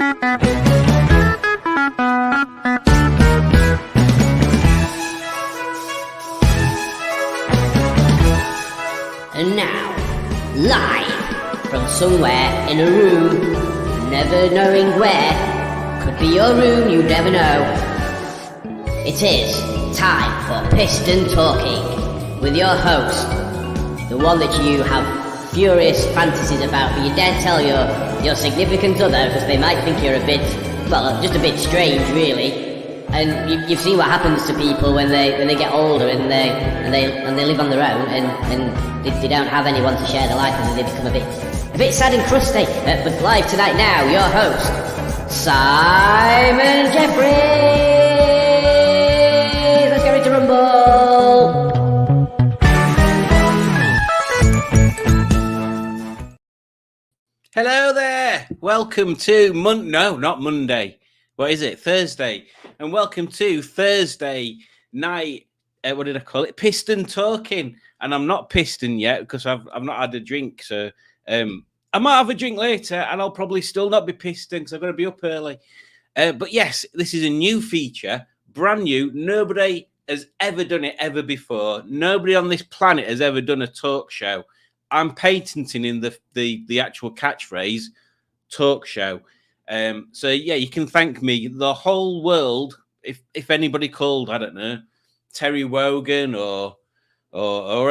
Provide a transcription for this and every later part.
And now, live from somewhere in a room, never knowing where, could be your room, you never know. It is time for Piston Talking with your host, the one that you have furious fantasies about, but you daren't tell your significant other because they might think you're a bit, well, just a bit strange, really. And you've seen what happens to people when they get older and they live on their own and they don't have anyone to share their life with, and they become a bit sad and crusty. But live tonight now, your host, Simon Jeffrey. Let's get ready to rumble. Hello there. Welcome to not Monday. What is it? Thursday. And welcome to Thursday night. What did I call it? Piston Talking. And I'm not piston yet because I've not had a drink. So I might have a drink later, and I'll probably still not be piston because I've got to be up early. But yes, this is a new feature, brand new. Nobody has ever done it ever before. Nobody on this planet has ever done a talk show. I'm patenting in the actual catchphrase, talk show. So yeah, you can thank me. The whole world, if anybody called, I don't know, Terry Wogan or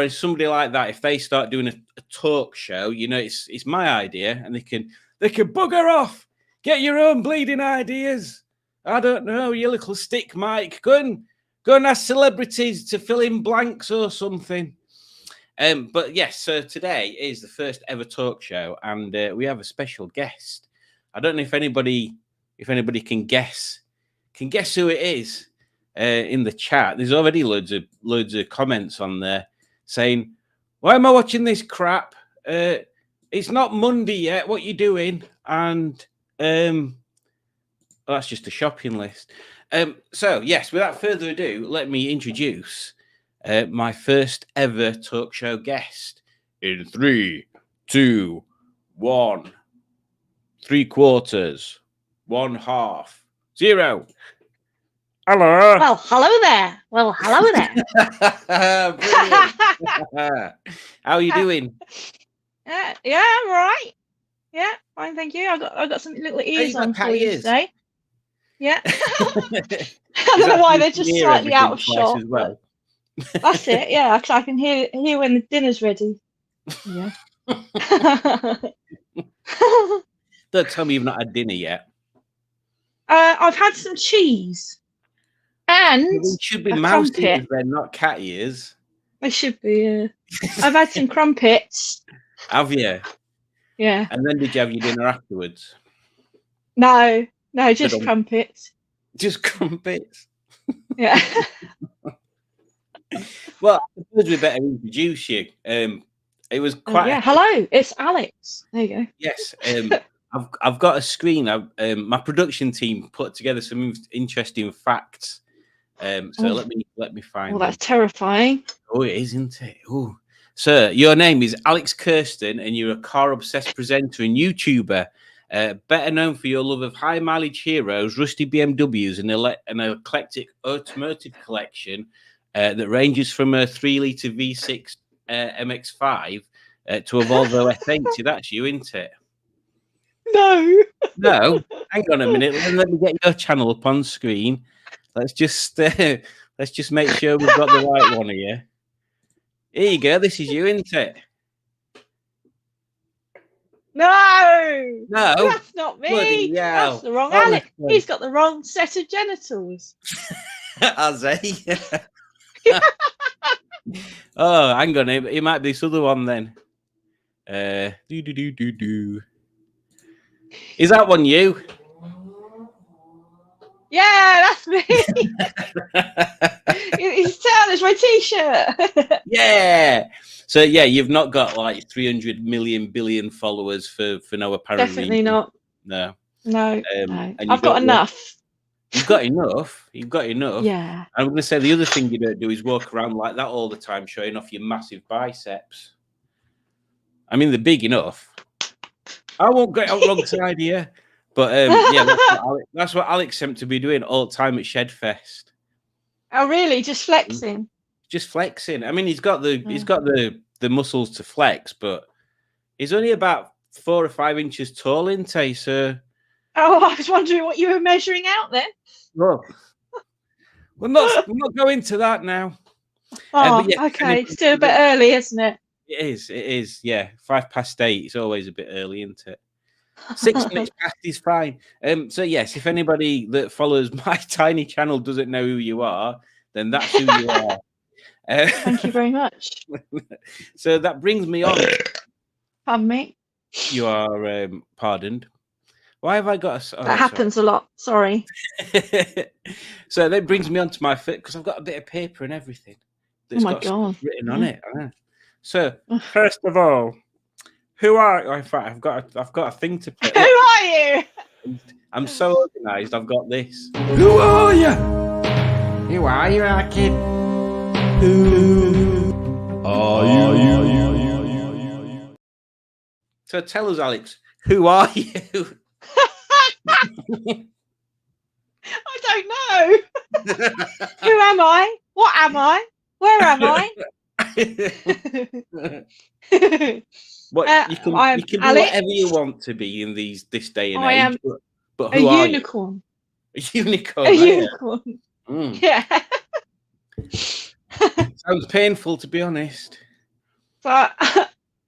somebody like that, if they start doing a talk show, you know, it's my idea, and they can bugger off. Get your own bleeding ideas. I don't know, you little stick Mike. Go and ask celebrities to fill in blanks or something. But yes, so today is the first ever talk show, and we have a special guest. I don't know if anybody can guess who it is in the chat. There's already loads of comments on there saying, "Why am I watching this crap? It's not Monday yet. What you doing?" And that's just a shopping list. So yes, without further ado, let me introduce my first ever talk show guest. In 3, 2, 1. 3/4, 1/2, 0. Hello. Well, hello there. How are you doing? Yeah, I'm all right. Yeah, fine, thank you. I got some little ears on for you today. Yeah. I don't know why they're just slightly out of shot. As well. That's it. Yeah, I can hear when the dinner's ready. Yeah. Don't tell me you've not had dinner yet. I've had some cheese and it should be a mouse crumpet. ears then, not cat ears. They should be. I've had some crumpets. Have you? Yeah. And then did you have your dinner afterwards? No, just crumpets. Just crumpets. Yeah. Well, I suppose we better introduce you. It was quite. Yeah. Hello, it's Alex. There you go. Yes. I've got a screen. My production team put together some interesting facts. Let me find. Oh, that's terrifying. Oh, it is, isn't it? Oh, sir, your name is Alex Kirsten, and you're a car-obsessed presenter and YouTuber, better known for your love of high-mileage heroes, rusty BMWs, and an eclectic automotive collection that ranges from a 3-litre V6 MX-5 to a Volvo S80. That's you, isn't it? No. Hang on a minute. Let me get your channel up on screen. Let's just make sure we've got the right one here. Here you go. This is you, isn't it? No, that's not me. That's the wrong Honestly. Alex. He's got the wrong set of genitals. Has he? Oh, hang on. It might be this other one then. Is that one you? Yeah, that's me. He's telling us my t-shirt. Yeah. So yeah, you've not got like 300 million billion followers for no apparent Definitely reason. not. No. No. And I've got enough. You've got enough. You've got enough. Yeah. I'm going to say the other thing you don't do is walk around like that all the time, showing off your massive biceps. I mean, they're big enough. I won't get out wrong side here. But yeah, that's what Alex seemed to be doing all the time at Shedfest. Oh, really? Just flexing? Just flexing. I mean, he's got the muscles to flex, but he's only about 4 or 5 inches tall, isn't he? So. Oh, I was wondering what you were measuring out then. Well, we're not going to that now. Oh, yeah, okay. Still a bit early, isn't it? It is. Yeah, 8:05. It's always a bit early, isn't it? 6 minutes past is fine. So yes, if anybody that follows my tiny channel doesn't know who you are, then that's who you are. Thank you very much. So that brings me on. Pardon me. You are pardoned. Why have I got a... that happens a lot. Sorry. So that brings me on to my fit, because I've got a bit of paper and everything that's got God. written on it. So first of all, who are you? In fact, I've got a thing to play. Who are you? I'm so organised. I've got this. Who are you? Who are you, our kid? Who are you? So tell us, Alex, who are you? I don't know. Who am I? What am I? Where am I? What you can do Alex. whatever you want to be in this day and I age. am but who a are unicorn. you? A unicorn. A unicorn. Yeah. Sounds painful, to be honest. So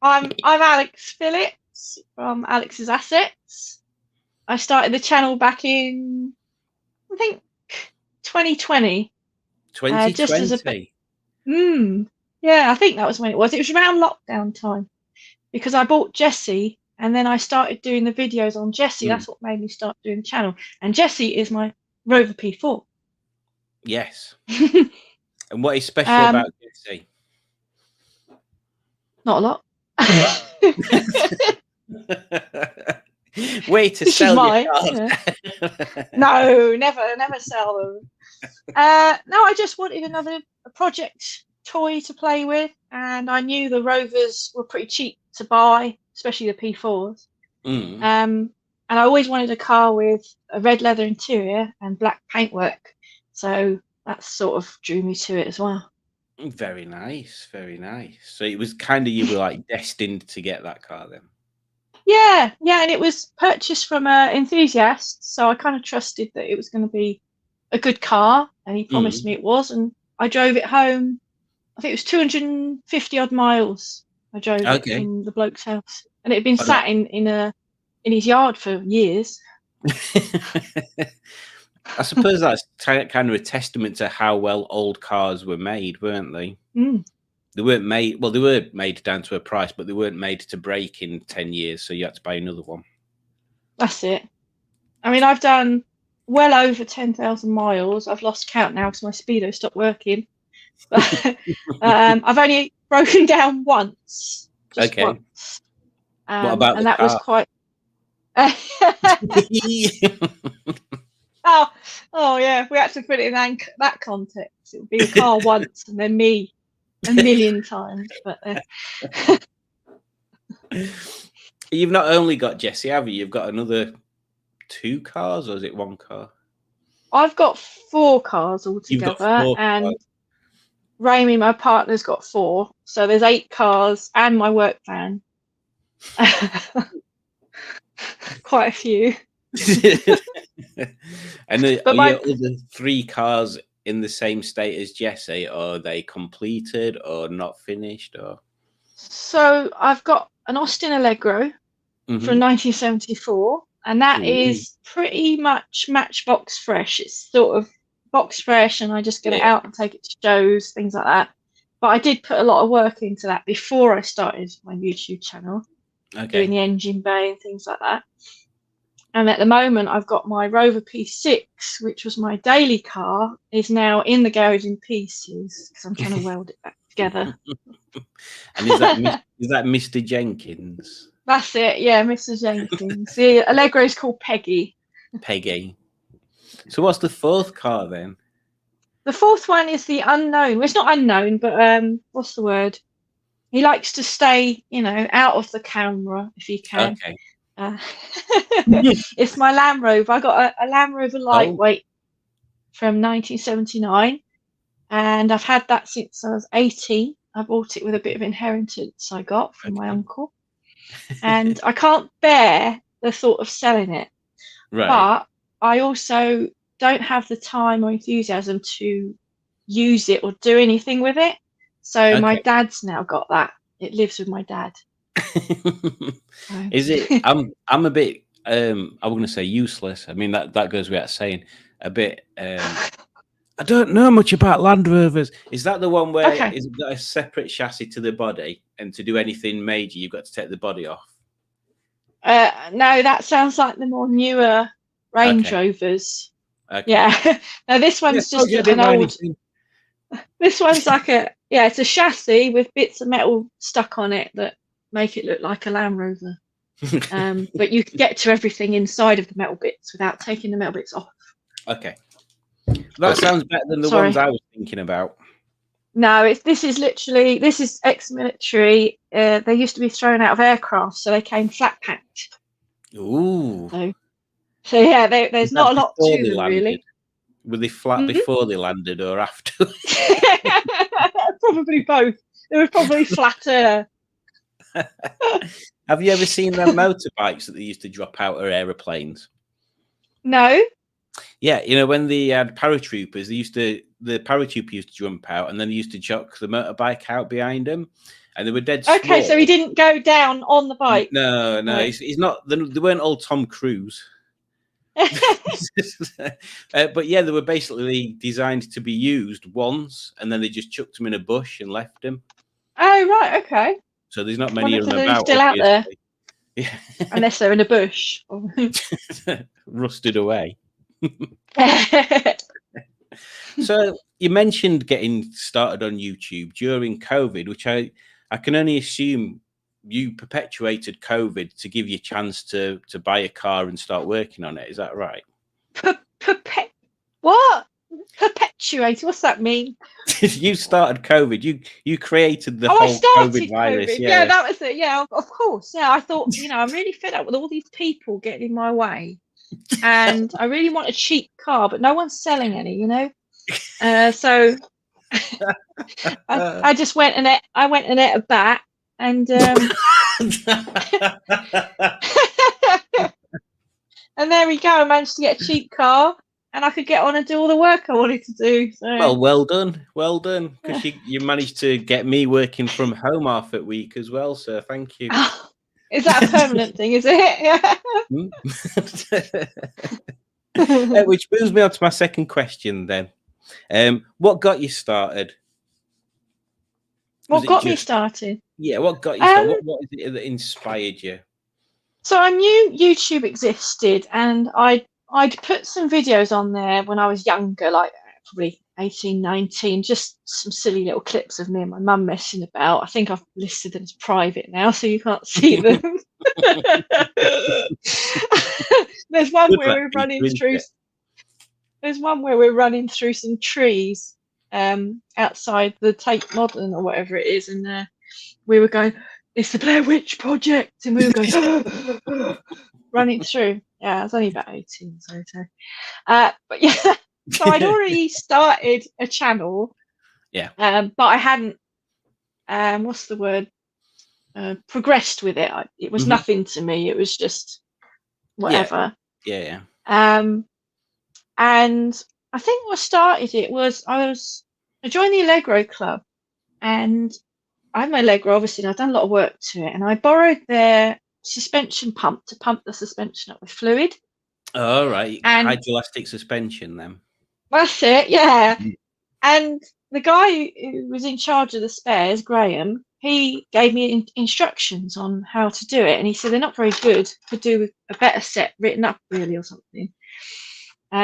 I'm Alex Phillips from Alex's Assets. I started the channel back in, I think, 2020. 2020. Just as yeah, I think that was when it was. It was around lockdown time, because I bought Jessie and then I started doing the videos on Jessie. That's what made me start doing the channel. And Jessie is my Rover P4. Yes. And what is special about Jessie? Not a lot. Way to sell your cars. Yeah. No, never sell them. No, I just wanted another project toy to play with, and I knew the Rovers were pretty cheap to buy, especially the P4s. And I always wanted a car with a red leather interior and black paintwork, so that sort of drew me to it as well. Very nice, very nice. So it was kind of, you were like destined to get that car then. Yeah, and it was purchased from an enthusiast, so I kind of trusted that it was going to be a good car, and he promised me it was, and I drove it home. I think it was 250 odd miles. I drove it from the bloke's house, and it had been sat in his yard for years. I suppose that's kind of a testament to how well old cars were made, weren't they? They weren't made, well, they were made down to a price, but they weren't made to break in 10 years, so you had to buy another one. That's it. I mean, I've done well over 10,000 miles. I've lost count now because my speedo stopped working. But I've only broken down once. Just once. What about and the that car? Was quite... oh yeah, if we had to put it in that context, it would be a car once and then me a million times. But you've not only got Jessie, have you? You've got another 2 cars, or is it 1 car? I've got 4 cars altogether, and Raimi, my partner's, got 4, so there's 8 cars and my work van. Quite a few. And are your other 3 cars in the same state as Jessie, or are they completed or not finished? Or so I've got an Austin Allegro from 1974, and that is pretty much matchbox fresh. It's sort of box fresh, and I just get it out and take it to shows, things like that. But I did put a lot of work into that before I started my YouTube channel, doing the engine bay and things like that. And at the moment, I've got my Rover P6, which was my daily car, is now in the garage in pieces because I'm trying to weld it back together. And is that Mr. Jenkins? That's it, yeah, Mr. Jenkins. The Allegro is called Peggy. Peggy. So what's the 4th car then? The 4th one is the unknown. Well, it's not unknown, but what's the word? He likes to stay, out of the camera if he can. Uh, it's my Land Rover. I got a Land Rover lightweight from 1979, and I've had that since I was 18. I bought it with a bit of inheritance I got from my uncle, and I can't bear the thought of selling it. Right. But I also don't have the time or enthusiasm to use it or do anything with it. So my dad's now got that. It lives with my dad. Is it? I'm a bit. I was going to say useless. I mean that goes without saying. A bit. I don't know much about Land Rovers. Is that the one where is it got a separate chassis to the body, and to do anything major, you've got to take the body off? No, that sounds like the more newer Range Rovers. Okay. Yeah. No, this one's just an old. This one's like it's a chassis with bits of metal stuck on it that make it look like a Land Rover. But you can get to everything inside of the metal bits without taking the metal bits off. Okay. That sounds better than the ones I was thinking about. No, this is ex-military. They used to be thrown out of aircraft, so they came flat packed. Ooh. So yeah, there's not a lot to them really. Were they flat before they landed or after? Probably both. They were probably flatter. Have you ever seen them motorbikes that they used to drop out of aeroplanes? No. Yeah, you know, when they had paratroopers, the paratrooper used to jump out, and then they used to chuck the motorbike out behind him, and they were dead small. Okay, so he didn't go down on the bike. No, right. He's not. They weren't all Tom Cruise. But yeah, they were basically designed to be used once, and then they just chucked them in a bush and left them. Oh right, okay. So there's not many of them about. Still out there. Yeah. Unless they're in a bush. Rusted away. So you mentioned getting started on YouTube during COVID, which I can only assume you perpetuated COVID to give you a chance to buy a car and start working on it. Is that right? What? Perpetuate? What's that mean? You started COVID. You created the whole COVID virus. Yeah, that was it. Yeah, of course. Yeah, I thought, I'm really fed up with all these people getting in my way, and I really want a cheap car, but no one's selling any. So I just went and ate a bat, and and there we go. I managed to get a cheap car, and I could get on and do all the work I wanted to do. So. Well done, because you managed to get me working from home half a week as well. So thank you. Is that a permanent thing? Is it? Yeah. Which moves me on to my second question then. What got you started? What got me started? Yeah, what got you started? What is it that inspired you? So I knew YouTube existed, and I'd put some videos on there when I was younger, like probably 18, 19, just some silly little clips of me and my mum messing about. I think I've listed them as private now, so you can't see them. There's one where we're running through. There's one where we're running through some trees outside the Tate Modern or whatever it is, and we were going, "It's the Blair Witch Project," and we were going running through. Yeah, I was only about 18, so. But yeah, so I'd already started a channel. Yeah. But I hadn't. What's the word? Progressed with it. It was nothing to me. It was just whatever. Yeah. And I think what started it was I joined the Allegro Club, and I had my Allegro, obviously, and I've done a lot of work to it, and I borrowed their suspension pump to pump the suspension up with fluid. Oh, right. Hydroelastic suspension then. That's it, yeah. And the guy who was in charge of the spares, Graham, he gave me instructions on how to do it, and he said they're not very good. Could do with a better set written up, really, or something.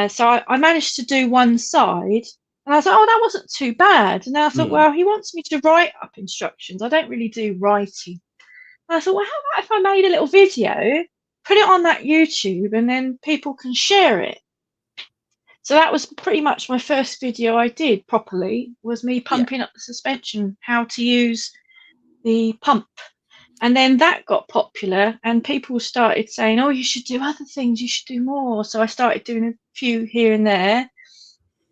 So I managed to do one side, and I was like, oh, that wasn't too bad. And then I thought, well, he wants me to write up instructions. I don't really do writing. And I thought, well, how about if I made a little video, put it on that YouTube, and then people can share it? So that was pretty much my first video I did properly, was me pumping up the suspension, how to use the pump. And then that got popular, and people started saying, "Oh, you should do other things. You should do more." So I started doing a few here and there,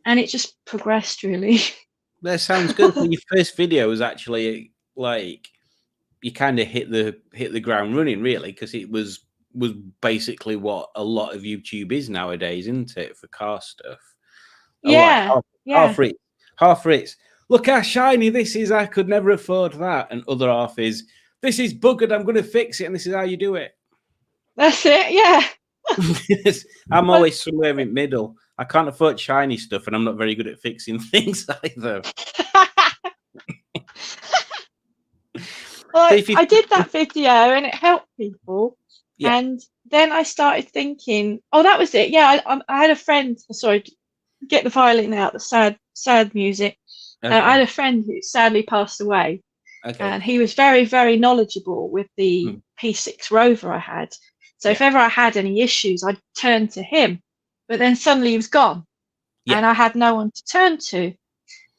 and it just progressed really. That sounds good. Your first video was actually like you kind of hit the ground running, really, because it was basically what a lot of YouTube is nowadays, isn't it, for car stuff? Yeah, Like half it's look how shiny this is. I could never afford that, and other half is this is buggered. I'm going to fix it, and this is how you do it. that's it. Yeah. I'm always somewhere in middle. I can't afford shiny stuff, and I'm not very good at fixing things either. Well, I did that video and it helped people. Yeah. And then I started thinking, oh, that was it. Yeah, I had a friend. Sorry, get the violin out, the sad music. Okay. I had a friend who sadly passed away. Okay. And he was very, very knowledgeable with the P6 Rover I had. So if ever I had any issues, I'd turn to him. But then suddenly he was gone. Yeah. And I had no one to turn to.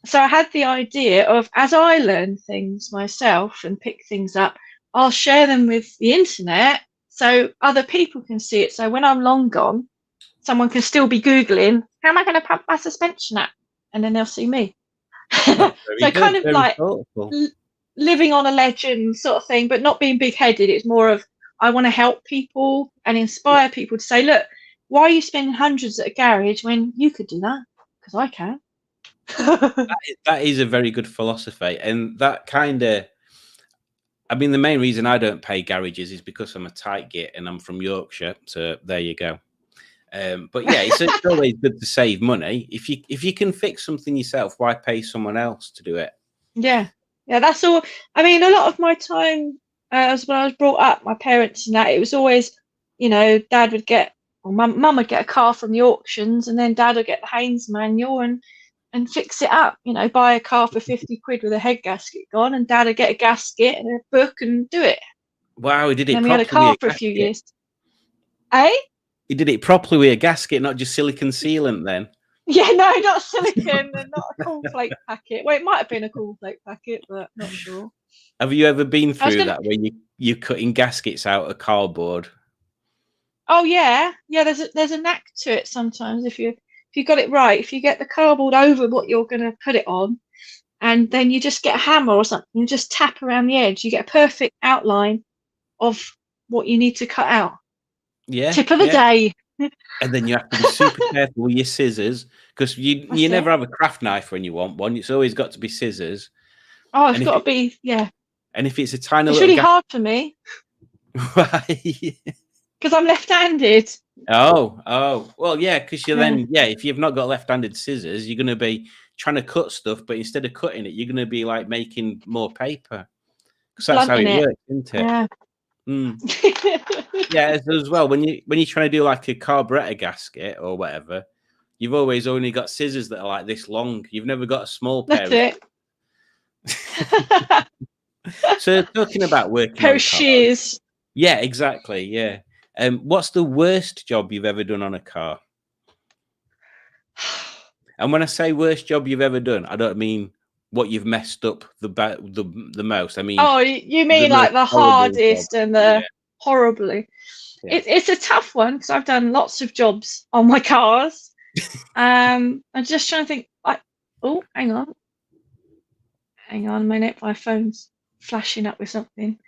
So I had the idea of, as I learn things myself and pick things up, I'll share them with the internet so other people can see it. So when I'm long gone, someone can still be Googling, how am I going to pump my suspension up? And then they'll see me. So kind of like living on a legend sort of thing, but not being big-headed. It's more of, I want to help people and inspire people to say, look, why are you spending hundreds at a garage when you could do that? Because I can. That is a very good philosophy, and that kind of, I mean, the main reason I don't pay garages is because I'm a tight git and I'm from Yorkshire, so there you go. But yeah, it's always good to save money. If you can fix something yourself, why pay someone else to do it? Yeah, that's all. I mean, a lot of my time as when I was brought up, my parents and that, it was always, Dad would get, or Mum would get a car from the auctions, and then Dad would get the Haynes manual and fix it up. Buy a car for 50 quid with a head gasket gone, and Dad would get a gasket and a book and do it. Wow, he did it. And we had a car for a few years. Eh? He did it properly with a gasket, not just silicon sealant then. Yeah, no, not silicon and not a cornflake packet. Well, it might have been a cornflake packet, but not sure. Have you ever been through that where you're cutting gaskets out of cardboard? Oh yeah. There's a knack to it sometimes if you got it right. If you get the cardboard over what you're going to put it on, and then you just get a hammer or something, you just tap around the edge, you get a perfect outline of what you need to cut out. Yeah. Tip of the day. And then you have to be super careful with your scissors, because you never have a craft knife when you want one. It's always got to be scissors. Oh, it's got to be, yeah. And if it's a tiny it's little... really hard for me. Why? Because I'm left-handed. Oh. Well, yeah, because you're then, if you've not got left-handed scissors, you're going to be trying to cut stuff, but instead of cutting it, you're going to be like making more paper. Because that's how it works, isn't it? Yeah. Yeah, as well, when you're trying to do like a carburetor gasket or whatever, you've always only got scissors that are like this long. You've never got a small pair. That's it. So talking about working pair of shears. Yeah, exactly. Yeah. What's the worst job you've ever done on a car? And when I say worst job you've ever done, I don't mean what you've messed up the most. I mean, oh, you mean like the hardest job. And the horribly. Yeah. It's a tough one because I've done lots of jobs on my cars. I'm just trying to think. Oh, hang on a minute. My phone's flashing up with something.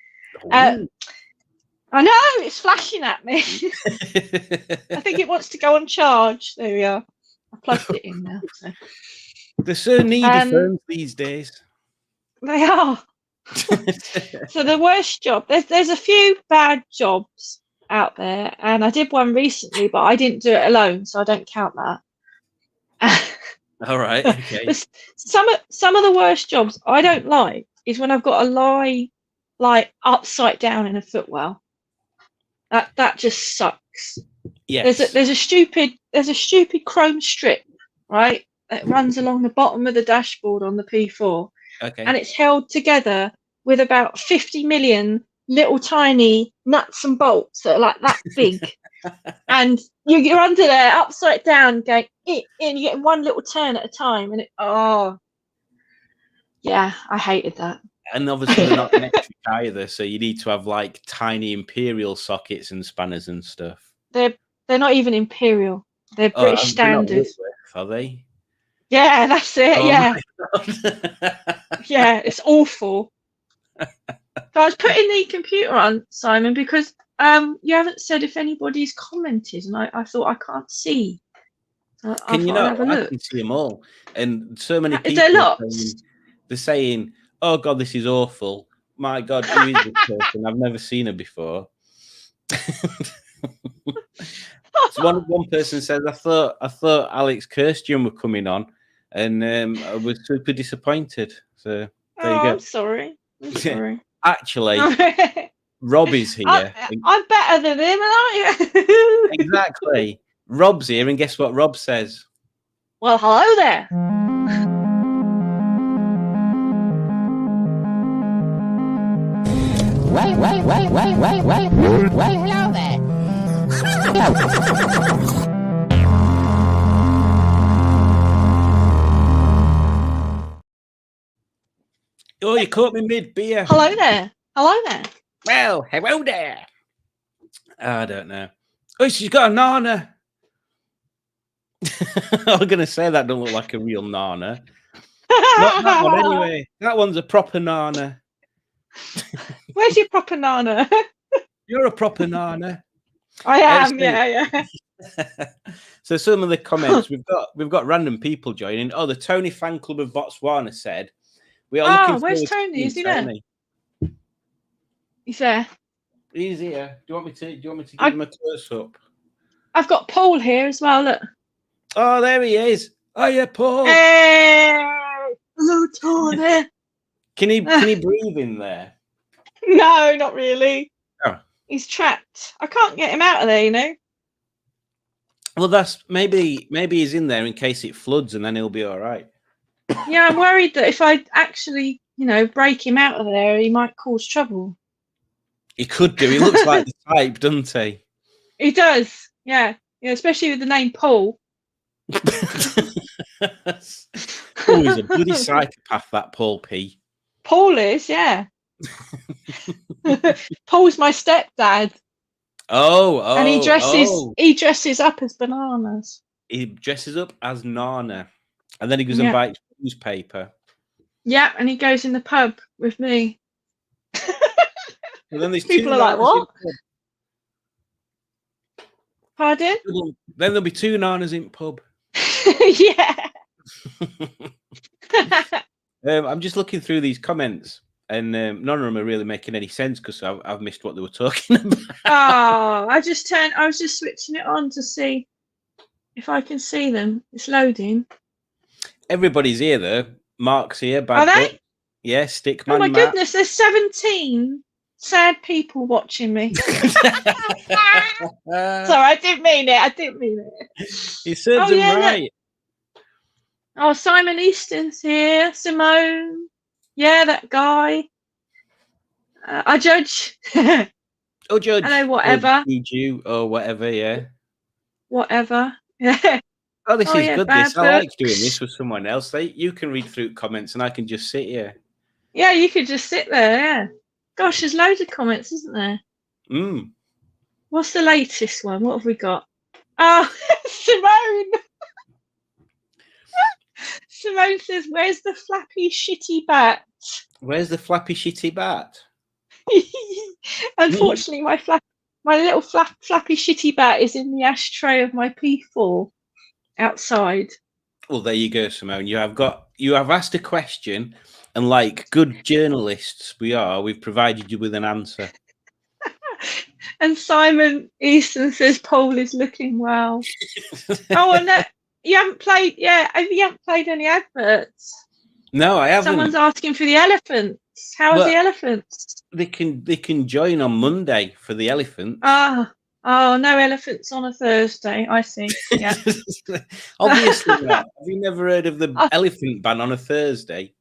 I know it's flashing at me. I think it wants to go on charge. There we are. I plugged it in now. So. They're so needy phones these days. They are. So the worst job. There's a few bad jobs out there, and I did one recently, but I didn't do it alone, so I don't count that. All right. Okay. Some of the worst jobs I don't like is when I've got to lie like upside down in a footwell. That just sucks. Yes. There's a stupid chrome strip, right? That runs along the bottom of the dashboard on the P4. Okay. And it's held together with about 50 million little tiny nuts and bolts that are like that big. And you're under there upside down going in, you're getting one little turn at a time, and yeah, I hated that. And obviously they're not electric either, so you need to have like tiny imperial sockets and spanners and stuff. They're not even imperial. They're British They're not standard. Whitworth, are they? Yeah, that's it. Oh yeah, my God. yeah, it's awful. So I was putting the computer on, Simon, because you haven't said if anybody's commented, and I thought I can't see. So I Can you thought I'd know? have a I look. can see them all, and so many Is there people are lots? they're saying, "Oh God, this is awful." My God, who is this person? I've never seen her before. So one person says, "I thought Alex Kirstian were coming on, and I was super disappointed." So there you go. I'm sorry. I'm sorry. Actually, Rob is here. I'm better than him, aren't you? Exactly. Rob's here, and guess what Rob says? Well, hello there. Well, hello there. Oh, you caught me mid-beer. Hello there. Hello there. Well, hello there. I don't know. Oh, she's got a nana. I was going to say that don't look like a real nana. Not that one anyway. That one's a proper nana. Where's your proper nana? You're a proper nana. I am, So- yeah. So some of the comments we've got random people joining. Oh, the Tony fan club of Botswana said we are looking Where's forward to Tony? seeing Is he there? Tony. He's there. He's here. Do you want me to give him a close up? I've got Paul here as well. Look. Oh, there he is. Oh yeah, Paul. Hey, hello, Tony. Can he breathe in there? No, not really. Oh. He's trapped. I can't get him out of there, you know. Well, that's maybe he's in there in case it floods, and then he'll be all right. Yeah, I'm worried that if I actually, break him out of there, he might cause trouble. He could do. He looks like the type, doesn't he? He does. Yeah, especially with the name Paul. Oh, he's a bloody psychopath, that Paul P. Paul is, yeah. Paul's my stepdad. Oh, and he dresses up as bananas. He dresses up as Nana, and then he goes and buys newspaper. Yeah, and he goes in the pub with me. And then these people are like, what? Pardon? Then there'll be two Nanas in pub. Yeah. I'm just looking through these comments, and none of them are really making any sense because I've missed what they were talking about. Oh, I was just switching it on to see if I can see them. It's loading. Everybody's here though. Mark's here. Are they? Yeah, Stickman. Oh my Matt. goodness, there's 17 sad people watching me. Sorry, I didn't mean it. You served them right. Oh, Simon Easton's here. Simone. Yeah, that guy. I judge. Oh, Judge. Hello, whatever. Or whatever, yeah. Whatever. Yeah. Oh, this is good. I like doing this with someone else. You can read through comments and I can just sit here. Yeah, you could just sit there, yeah. Gosh, there's loads of comments, isn't there? Mm. What's the latest one? What have we got? Oh, Simone. Simone says, where's the flappy shitty bat? Where's the flappy shitty bat? Unfortunately, my little flappy shitty bat is in the ashtray of my P4 outside. Well, there you go, Simone. You have asked a question, and like good journalists we've provided you with an answer. And Simon Easton says Paul is looking well. Oh, and you haven't played. Yeah, you haven't played any adverts. No, I haven't. Someone's asking for the elephants. How are the elephants? They can join on Monday for the elephants. Oh, no elephants on a Thursday. I see. Yeah. Obviously not. Have you never heard of the elephant ban on a Thursday?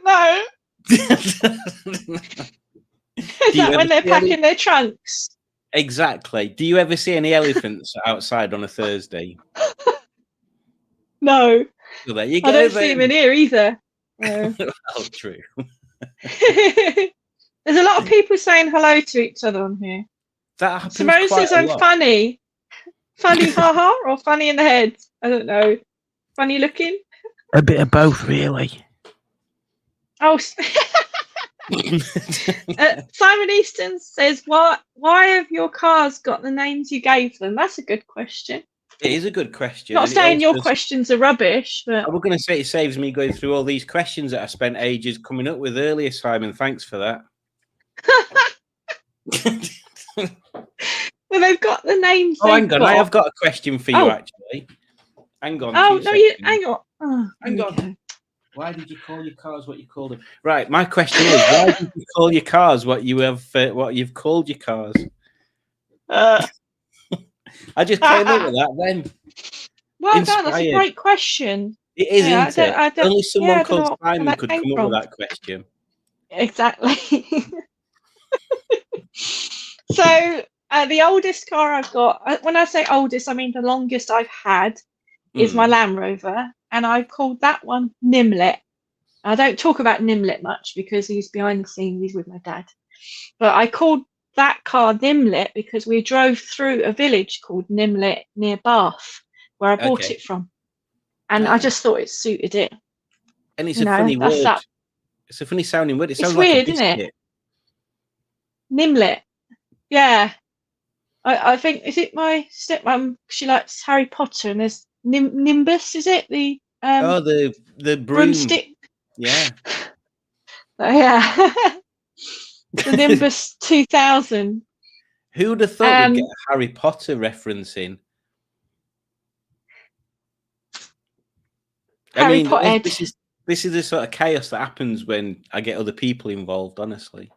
No. Is that when they're packing their trunks? Exactly. Do you ever see any elephants outside on a Thursday? No. Well, there you go. I don't see them in here either. So. Well, true. There's a lot of people saying hello to each other on here. That happens Simone quite says a I'm lot. funny. Funny haha or funny in the head? I don't know. Funny looking? A bit of both, really. Oh, Simon Easton says, why have your cars got the names you gave them? That's a good question. It is a good question. Not and saying your questions are rubbish, but I was going to say it saves me going through all these questions that I spent ages coming up with earlier, Simon. Thanks for that. well, they've got the names. Oh, hang on. I have got a question for you, actually. Hang on. Oh, 2 no, you seconds. hang on. Oh, Hang on. Why did you call your cars what you called them? Right. My question is, why did you call your cars what you've called your cars? I just came up with that then. Well done. That's a great question. It is, isn't it? Only someone called know Simon could come up with that question. Exactly. So the oldest car I've got, when I say oldest, I mean the longest I've had, is my Land Rover, and I called that one Nimlet. I don't talk about Nimlet much because he's behind the scenes, he's with my dad. But I called that car Nimlet because we drove through a village called Nimlet near Bath, where I bought it from. And I just thought it suited it. And it's a funny word. It's a funny sounding word. It sounds like weird, a biscuit. Isn't it? Nimlet. Yeah. I think, is it my stepmom? She likes Harry Potter, and there's Nimbus, is it? The the broomstick. Yeah. Yeah. The Nimbus 2000. Who would have thought we'd get a Harry Potter reference in? Harry Potter. This is the sort of chaos that happens when I get other people involved, honestly.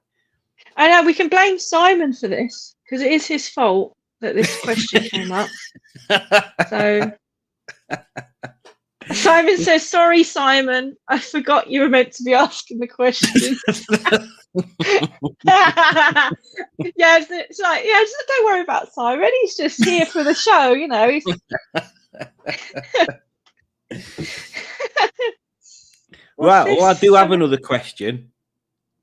I know, we can blame Simon for this because it is his fault that this question came up. So Simon says, sorry, Simon, I forgot you were meant to be asking the question. Yeah, it's like, just don't worry about Simon. He's just here for the show, you know. Right, well, I do have another question.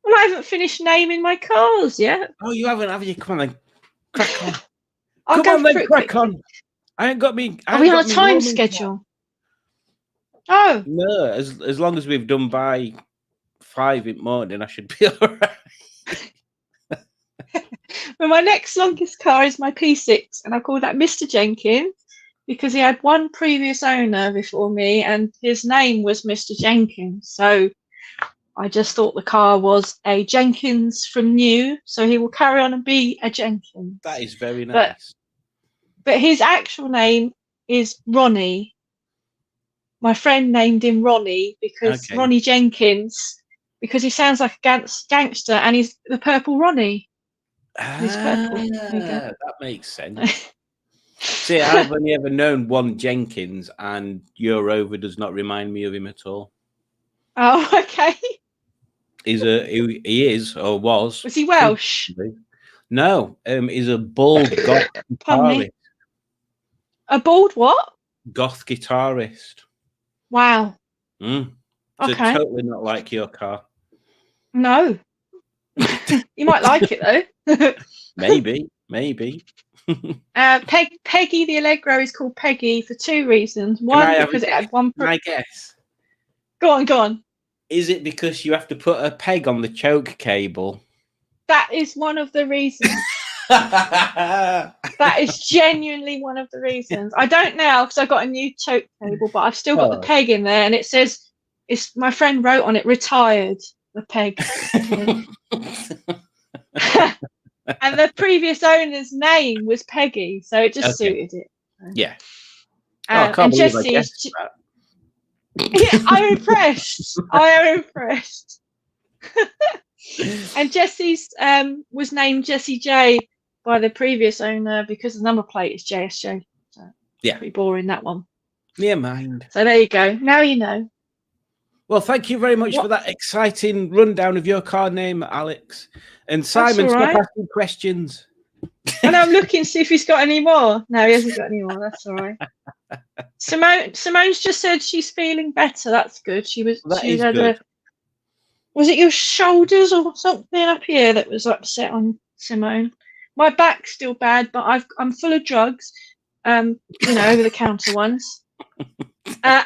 Well, I haven't finished naming my cars yet. Oh, you haven't, have you? Come on, then. Crack on. I'll Come go on, then, crack on. I ain't got me. Are we on a time schedule? Oh. No, as long as we've done by 5 in the morning, I should be all right. Well, my next longest car is my P6, and I call that Mr. Jenkins because he had one previous owner before me, and his name was Mr. Jenkins. So I just thought the car was a Jenkins from new, so he will carry on and be a Jenkins. That is very nice. But his actual name is Ronnie. My friend named him Ronnie because Ronnie Jenkins, because he sounds like a gangster, and he's the purple Ronnie. He's purple. That makes sense. See, I've only ever known one Jenkins, and your Rover does not remind me of him at all. Oh, okay. He is or was. Was he Welsh? No, he's a bald goth guitarist. A bald what? Goth guitarist. Wow. So totally not like your car. No. You might like it though. Maybe. Peggy the Allegro is called Peggy for 2 reasons. One, because it had one. Can I guess? Go on. Is it because you have to put a peg on the choke cable? That is one of the reasons. That is genuinely one of the reasons. I don't now because I got a new choke cable, but I've still got the peg in there, and it says, "It's my friend wrote on it, retired." The peg. And the previous owner's name was Peggy, so it just suited it. Yeah. And Jesse's. Yeah, I'm impressed. And Jesse's was named Jessie J by the previous owner because the number plate is JSJ. So pretty boring, that one. Never mind. So there you go. Now you know. Well, thank you very much for that exciting rundown of your car name, Alex. And Simon, stop asking questions. And I'm looking to see if he's got any more. No, he hasn't got any more. That's all right. Simone's just said she's feeling better. That's good. She That she is had good. was it your shoulders or something up here that was upset on Simone? My back's still bad, but I'm full of drugs. Over the counter ones. And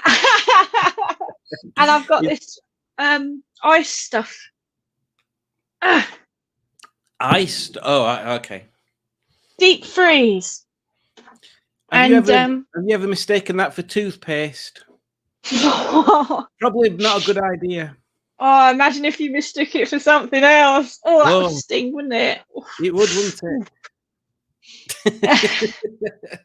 I've got this ice stuff. Iced. Oh, okay. Deep freeze. Have you ever mistaken that for toothpaste? Probably not a good idea. Oh, imagine if you mistook it for something else. Oh, that would sting, wouldn't it? It would, wouldn't it?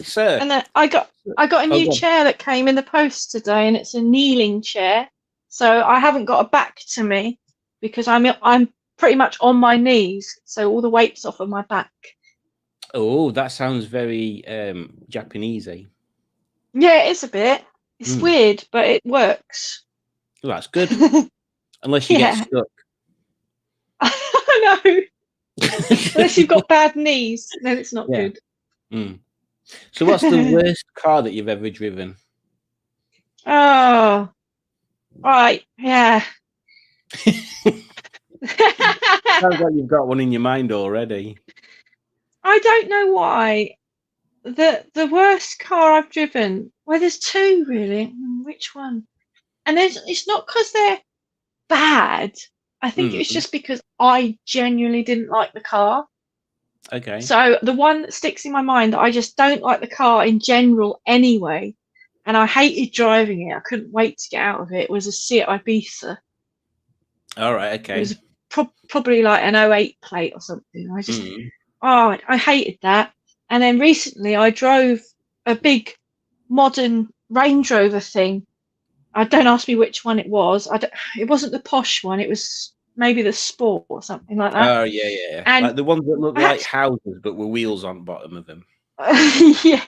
Sir. And then I got a new chair that came in the post today, and it's a kneeling chair. So I haven't got a back to me because I'm pretty much on my knees, so all the weight's off of my back. Oh, that sounds very Japanesey. Yeah, it is a bit. It's weird, but it works. Well, that's good. Unless you get stuck. I know. Unless you've got bad knees, then it's not good. So what's the worst car that you've ever driven? Oh, right, yeah. Sounds like you've got one in your mind already. I don't know why. The worst car I've driven, well, there's two really. Which one? And it's not because they're bad. I think it's just because I genuinely didn't like the car. Okay. So the one that sticks in my mind, I just don't like the car in general anyway, and I hated driving it. I couldn't wait to get out of it. It was a Seat Ibiza. All right. Okay. It was probably like an 08 plate or something. I just I hated that. And then recently I drove a big modern Range Rover thing. Don't ask me which one it was. It wasn't the posh one. It was maybe the Sport or something like that. Oh yeah. And like the ones that look like houses but with wheels on bottom of them. Yeah.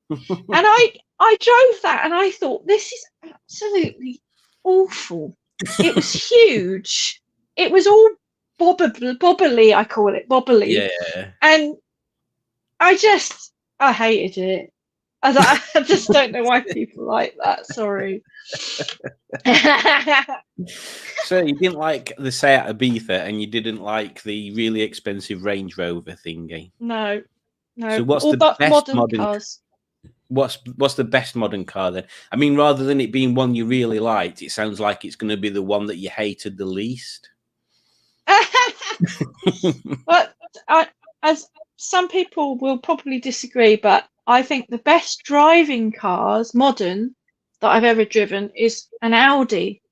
And I drove that and I thought, this is absolutely awful. It was huge. It was all bobbly, I call it, bobbly. Yeah. And I hated it. I just don't know why people like that. Sorry. So you didn't like the Seat Ibiza and you didn't like the really expensive Range Rover thingy? No. So what's the best modern cars? What's the best modern car then? I mean, rather than it being one you really liked, it sounds like it's going to be the one that you hated the least. But as some people will probably disagree, but I think the best driving cars, modern, that I've ever driven is an Audi.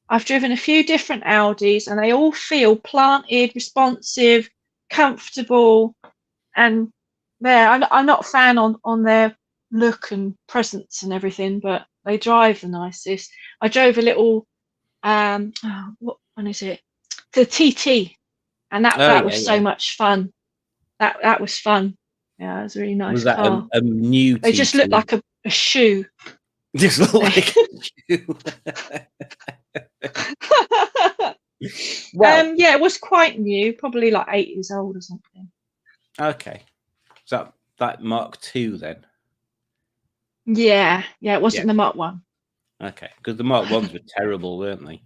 I've driven a few different Audis and they all feel planted, responsive, comfortable, and I'm not a fan on their look and presence and everything, but they drive the nicest. I drove a little what one is it? The TT, and that was so much fun. That was fun. Yeah, it was a really nice car. Was that a new They just looked like a shoe. Just looked like a shoe. Well, yeah, it was quite new, probably like 8 years old or something. Okay. So that Mark II then? Yeah, it wasn't the Mark 1. Okay, because the Mark 1s were terrible, weren't they?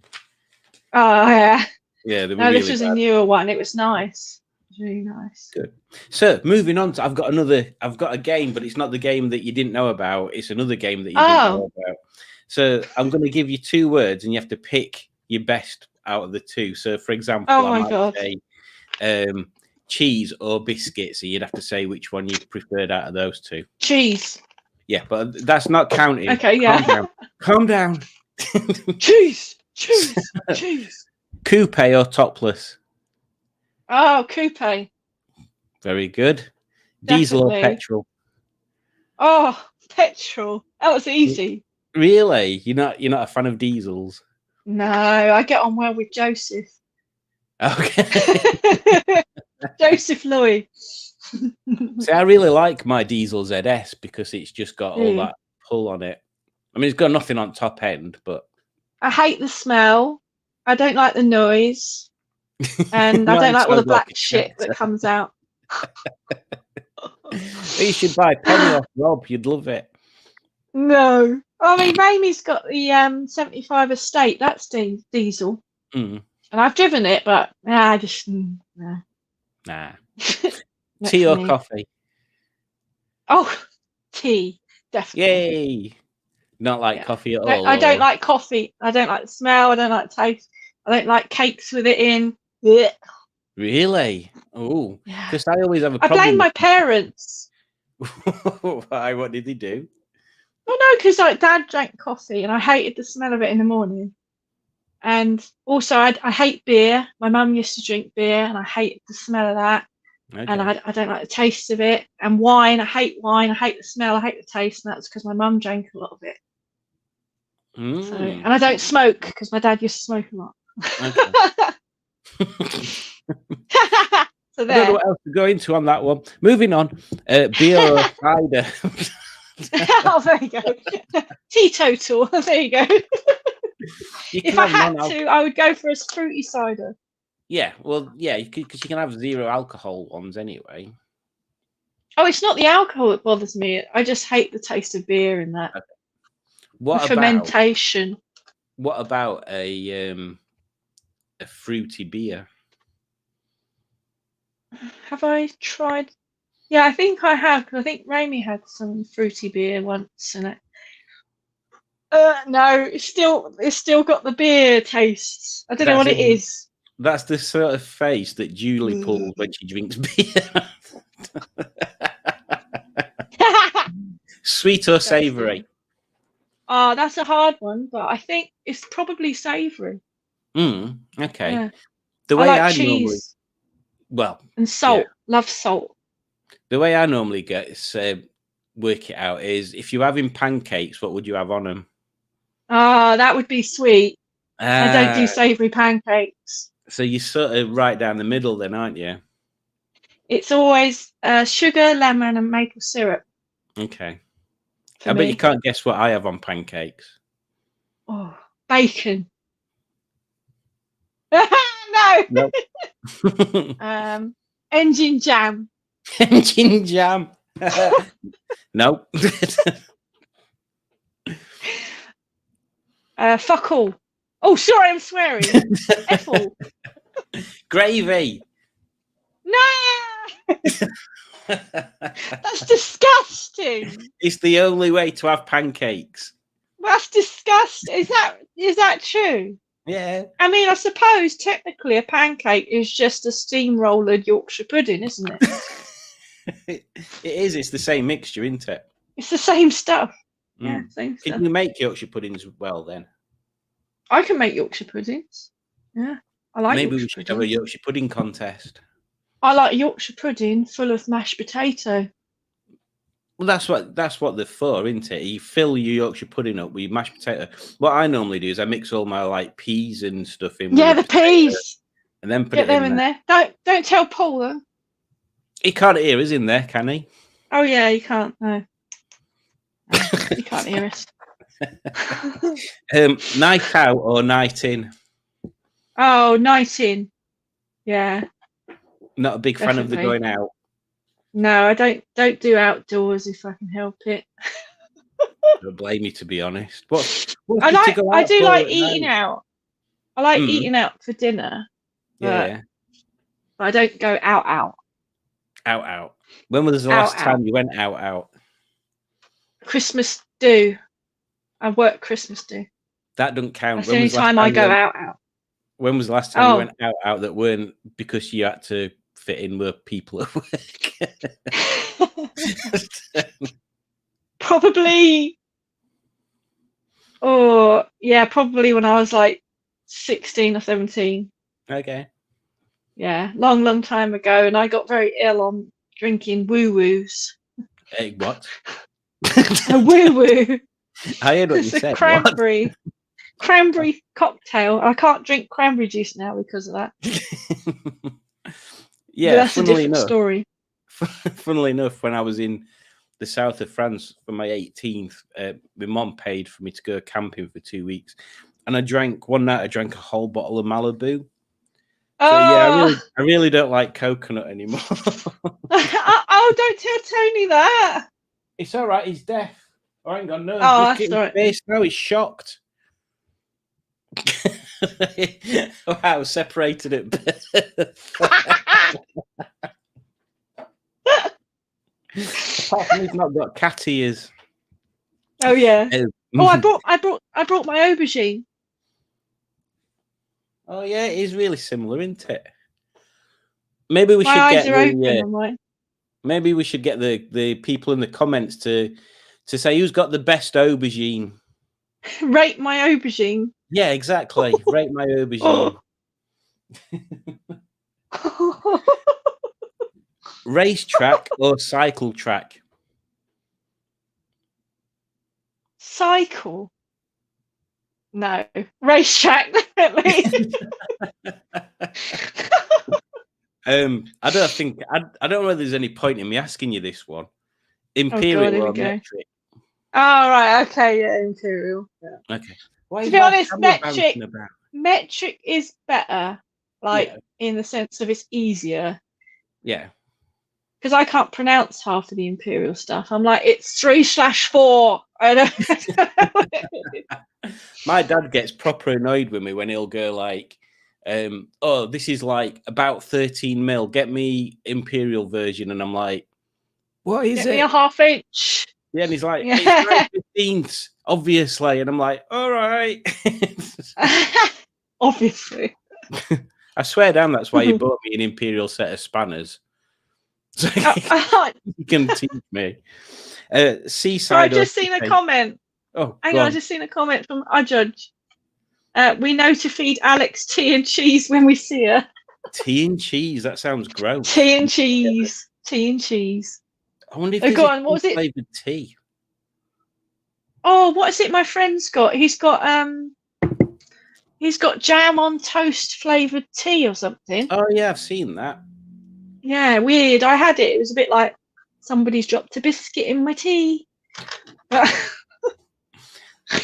Oh, yeah. Yeah, they were this was a newer one. It was nice. It was really nice. Good. So, moving on, I've got a game, but it's not the game that you didn't know about. It's another game that you didn't know about. So, I'm going to give you 2 words, and you have to pick your best out of the 2. So, for example, I might say cheese or biscuit. So, you'd have to say which one you preferred out of those 2. Cheese. Yeah, but that's not counting. Okay, yeah. Calm down. Cheese. Coupe or topless? Oh, coupe. Very good. Diesel or petrol? Oh, petrol. That was easy. Really? You're not a fan of diesels? No, I get on well with Joseph. Okay. Joseph Louis. See, I really like my diesel ZS because it's just got all that pull on it. I mean, it's got nothing on top end, but I hate the smell. I don't like the noise, and I don't like all the black shit that comes out. You should buy Penny off Rob. You'd love it. No. I mean, Amy's got the 75 Estate. That's diesel. Mm. And I've driven it, but I just nah. Nah. Not Tea for or me. coffee? Oh, tea, definitely. Yay! Not like Yeah. coffee at No, all. I don't or- like coffee. I don't like the smell. I don't like the taste. I don't like cakes with it in. Blech. Really? Oh, Yeah. because I always have a I blame problem. my parents. Why? What did he do? Well, no, because like Dad drank coffee, and I hated the smell of it in the morning. And also, I hate beer. My mum used to drink beer, and I hated the smell of that. And Okay. I don't like the taste of it. And wine, I hate wine. I hate the smell. I hate the taste. And that's because my mum drank a lot of it. So, Mm, and I don't smoke because my dad used to smoke a lot. okay. So I don't know there. what else to go into on that one. Moving on. Beer or cider? Oh, there you go. Teetotal. There you go. You If can I have had non-alcohol. to, I would go for a fruity cider. Yeah, well, yeah, because you can have zero alcohol ones anyway. Oh, it's not the alcohol that bothers me. I just hate the taste of beer and that. Okay. The What about fermentation. a fruity beer? Have I tried? Yeah, I think I have. 'Cause I think Rami had some fruity beer once, and no, it's still got the beer taste. I don't know That's what it. it is. That's the sort of face that Julie pulls when she drinks beer. Sweet or savoury? Oh, that's a hard one, but I think it's probably savoury. Okay. Yeah. The I way like I cheese normally, and salt. Love salt. the way I normally work it out is if you're having pancakes, what would you have on them? Ah, that would be sweet. I don't do Ah, savoury pancakes. so you're sort of right down the middle then, aren't you? It's always sugar, lemon, and maple syrup Okay. for I bet you me. can't guess what I have on pancakes. Oh, bacon. No. No. Engine jam. Engine jam. Nope. Fuck all. Oh, sorry, I'm swearing. Ethel. Gravy. No, that's disgusting. It's the only way to have pancakes. That's disgusting. Is that true? Yeah. I mean, I suppose technically a pancake is just a steamrolled Yorkshire pudding, isn't it? It is. It's the same mixture, isn't it? It's the same stuff. Yeah, same stuff. Can you make Yorkshire puddings well then? I can make Yorkshire puddings. Yeah, I like Maybe Yorkshire we should pudding. have a Yorkshire pudding contest. I like Yorkshire pudding full of mashed potato. Well, that's what they're for, isn't it? You fill your Yorkshire pudding up with mashed potato. What I normally do is I mix all my like peas and stuff in. Yeah, with the peas. and then put Get it them in in there. Don't tell Paul though. He can't hear us in there, can he? Oh yeah, you can't. No, you can't hear us. Night out or night in? Oh, night in. Yeah. Not a big fan of the Definitely. going out. No, I don't do outdoors if I can help it. Don't blame me, to be honest. What I do like eating out. I like Mm. eating out for dinner, Yeah, but I don't go out. out. When was the last time you went out? Christmas do. I work Christmas do. That doesn't count. That's the only time I go out. When was the last time you went out that weren't because you had to fit in with people at work? Probably. Oh, yeah, probably when I was like 16 or 17. Okay. Yeah, long time ago, and I got very ill on drinking woo-woos. Hey, what? A woo-woo. I heard what you It's a said. cranberry cocktail. I can't drink cranberry juice now because of that. Yeah, but that's a different story. Funnily enough, when I was in the south of France for my 18th, my mom paid for me to go camping for 2 weeks, and one night I drank a whole bottle of Malibu. So yeah, I really don't like coconut anymore. Oh, don't tell Tony that. It's all right. He's deaf. Oh, hang on, no. Oh, Look that's at all his right. face now. He's shocked. Wow, separated it. Apart from he's not got cat ears. Oh yeah. Oh, Oh, I brought my aubergine. oh yeah, it is really similar, isn't it? Maybe we My should eyes get are open. the. I'm like, Maybe we should get the people in the comments to say who's got the best aubergine. rate my aubergine. Yeah, exactly. Rate my aubergine. Racetrack or cycle track? Cycle. No, racetrack. Definitely. I don't think I don't know whether there's any point in me asking you this one. Oh God, Imperial here we or go. metric? Oh right, okay, yeah, imperial. Yeah. Okay. Why To is be my honest, camera bouncing about? metric is better, like Yeah. in the sense of it's easier. Yeah. Because I can't pronounce half of the imperial stuff. I'm like, it's 3/4. I don't. My dad gets proper annoyed with me when he'll go like, oh, this is like about 13 mil. Get me imperial version, and I'm like, what is Get me it? a 1/2 inch. Yeah, and he's like, Yeah. it's 9/15, obviously, and I'm like, all right. Obviously. I swear down, that's why you bought me an imperial set of spanners. So you can teach me. Seaside. I've just seen a comment. Oh, Hang on, I've just seen a comment from our judge. We know to feed Alex tea and cheese when we see her. Tea and cheese. That sounds gross. Tea and cheese. Tea and cheese. I wonder if Go on, what was it? Flavored tea. Oh, what is it my friend's got? He's got jam on toast flavoured tea or something. Oh yeah, I've seen that. Yeah, weird. I had it. It was a bit like somebody's dropped a biscuit in my tea. That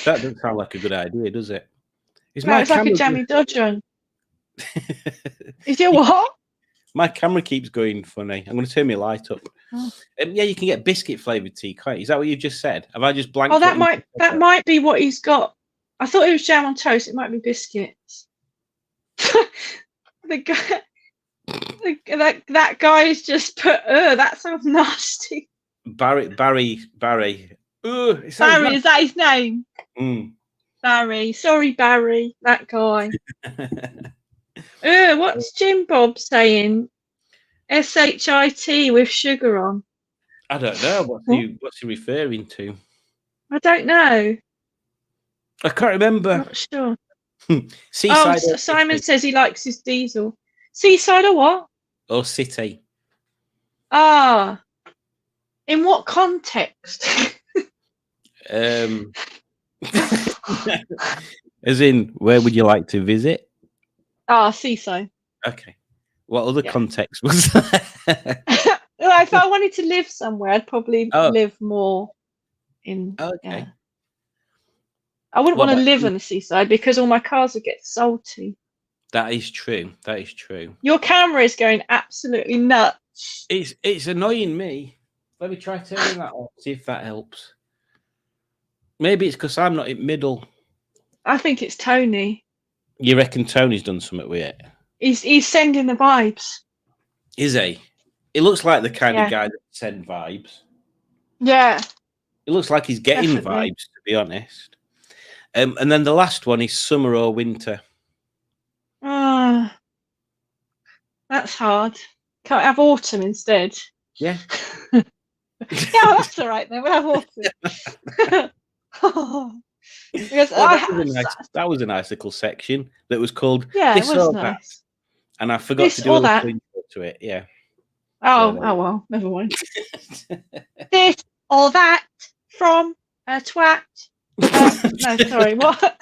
doesn't sound like a good idea, does it? It's like a jammy dodger. Is it what? My camera keeps going funny. I'm going to turn my light up. Oh. Yeah, you can get biscuit flavored tea, can't you? Is that what you've just said? Have I just blanked? Oh, that might be what he's got. I thought it was jam on toast. It might be biscuits. The guy, that guy's just put. That sounds nasty. Barry. Barry, is that his name? Mm. Barry. Sorry, Barry. That guy. What's Jim Bob saying? SHIT with sugar on. I don't know. What's he referring to? I don't know. I can't remember. I'm not sure. Seaside. Oh, Simon says he likes his diesel. Seaside or what? Or city. Ah. In what context? As in, where would you like to visit? Ah, seaside. Okay. What other context was that? Well, if I wanted to live somewhere, I'd probably live more in. Okay. Yeah. I wouldn't want to live on the seaside because all my cars would get salty. That is true. That is true. Your camera is going absolutely nuts. It's annoying me. Let me try turning that off, see if that helps. Maybe it's because I'm not in middle. I think it's Tony. You reckon Tony's done something with it? He's sending the vibes. Is he? It looks like the kind of guy that send vibes. Yeah. It looks like he's getting vibes, to be honest. And then the last one is summer or winter. That's hard. Can't have autumn instead. Yeah. Yeah, well, that's all right then. We'll have autumn. Because that was a nice little section that was called This or That. Nice. And I forgot to do a little intro to it. Yeah. Oh well, never mind. This or that from a twat. No, sorry, what?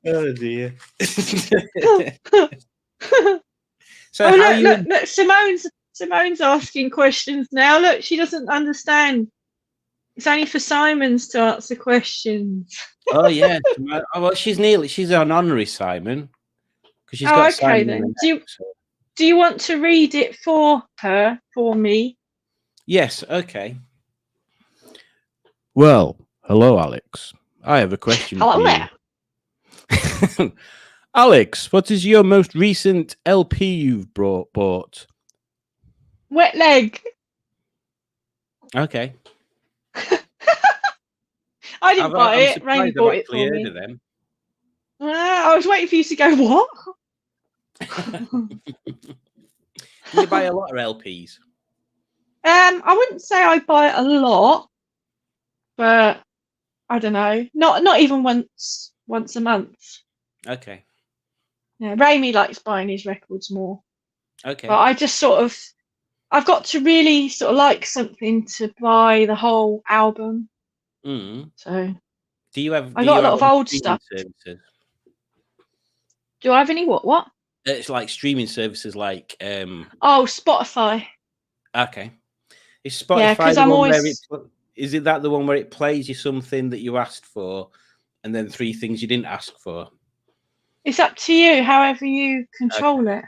Oh dear. So look, Simone's asking questions now. Look, she doesn't understand. It's only for Simons to answer questions. Oh yeah. Well, she's an honorary Simon. Because she's got okay then. Do you want to read it for me? Yes, okay. Well, hello, Alex. I have a question Hello for there. you. Alex, what is your most recent LP you've bought? Wet leg. Okay. I didn't buy I'm it. Rainy surprised bought I've it actually for heard me. of them. I was waiting for you to go, what? Do you buy a lot of LPs? I wouldn't say I buy it a lot, but I don't know. Not even once a month. Okay. Yeah, Raimi likes buying his records more. Okay. But I just I've got to really sort of like something to buy the whole album. Mm. So Do you have? I got a lot of any old streaming stuff. services? Do I have any what? It's like streaming services, like Oh, Spotify. Okay. Is Yeah, Spotify because the I'm one where always. is it that the one where it plays you something that you asked for, and then 3 things you didn't ask for? It's up to you, however you control it.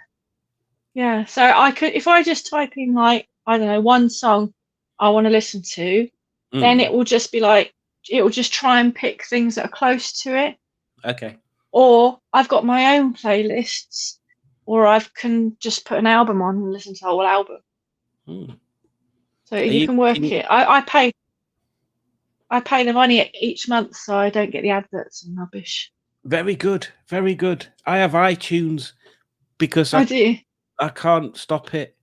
Yeah, so I could, if I just type in like, I don't know, one song I want to listen to, then it will just be like, it will just try and pick things that are close to it. Okay. Or I've got my own playlists, or I can just put an album on and listen to the whole album. So you can work it. I pay the money each month, so I don't get the adverts and rubbish. Very good, very good. I have iTunes because I do. I can't stop it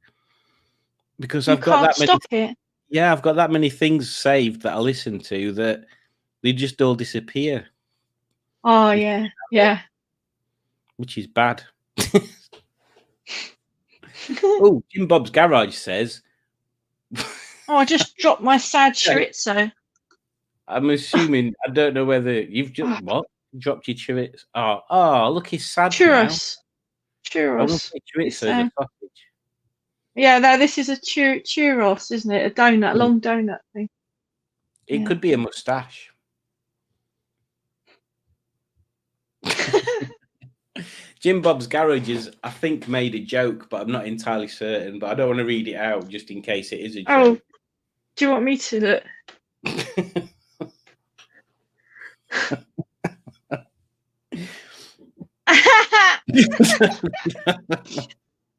because You I've got can't that many. stop it. Yeah, I've got that many things saved that I listen to that they just all disappear. Oh yeah, yeah. Which is bad. Oh, Jim Bob's Garage says. Oh, I just dropped my sad chorizo. I'm assuming, I don't know whether you've just dropped your chorizo. Oh, look, he's sad Churros. now. Churros. Chorizo is a sausage. Yeah, no, this is a churros, isn't it? A donut, long donut thing. It could be a mustache. Jim Bob's Garage is, I think, made a joke, but I'm not entirely certain. But I don't want to read it out just in case it is a joke. Oh, do you want me to look?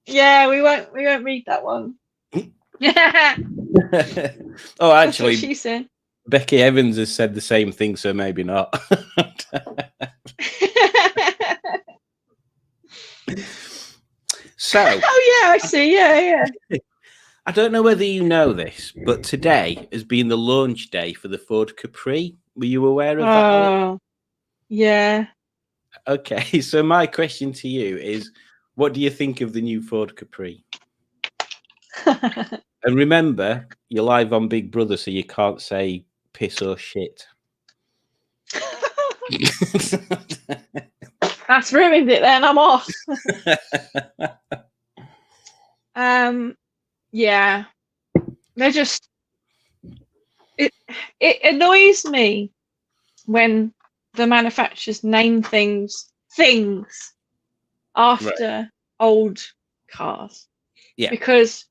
Yeah, we won't read that one. Yeah. Oh, actually, that's what she said. Becky Evans has said the same thing, so maybe not. So, oh yeah, I see. Yeah. I don't know whether you know this, but today has been the launch day for the Ford Capri. Were you aware of that? Oh, yeah. Okay, so my question to you is, what do you think of the new Ford Capri? And remember, you're live on Big Brother, so you can't say piss or shit. That's ruined it then. I'm off. Yeah. They're just it annoys me when the manufacturers name things after old cars. Yeah. Because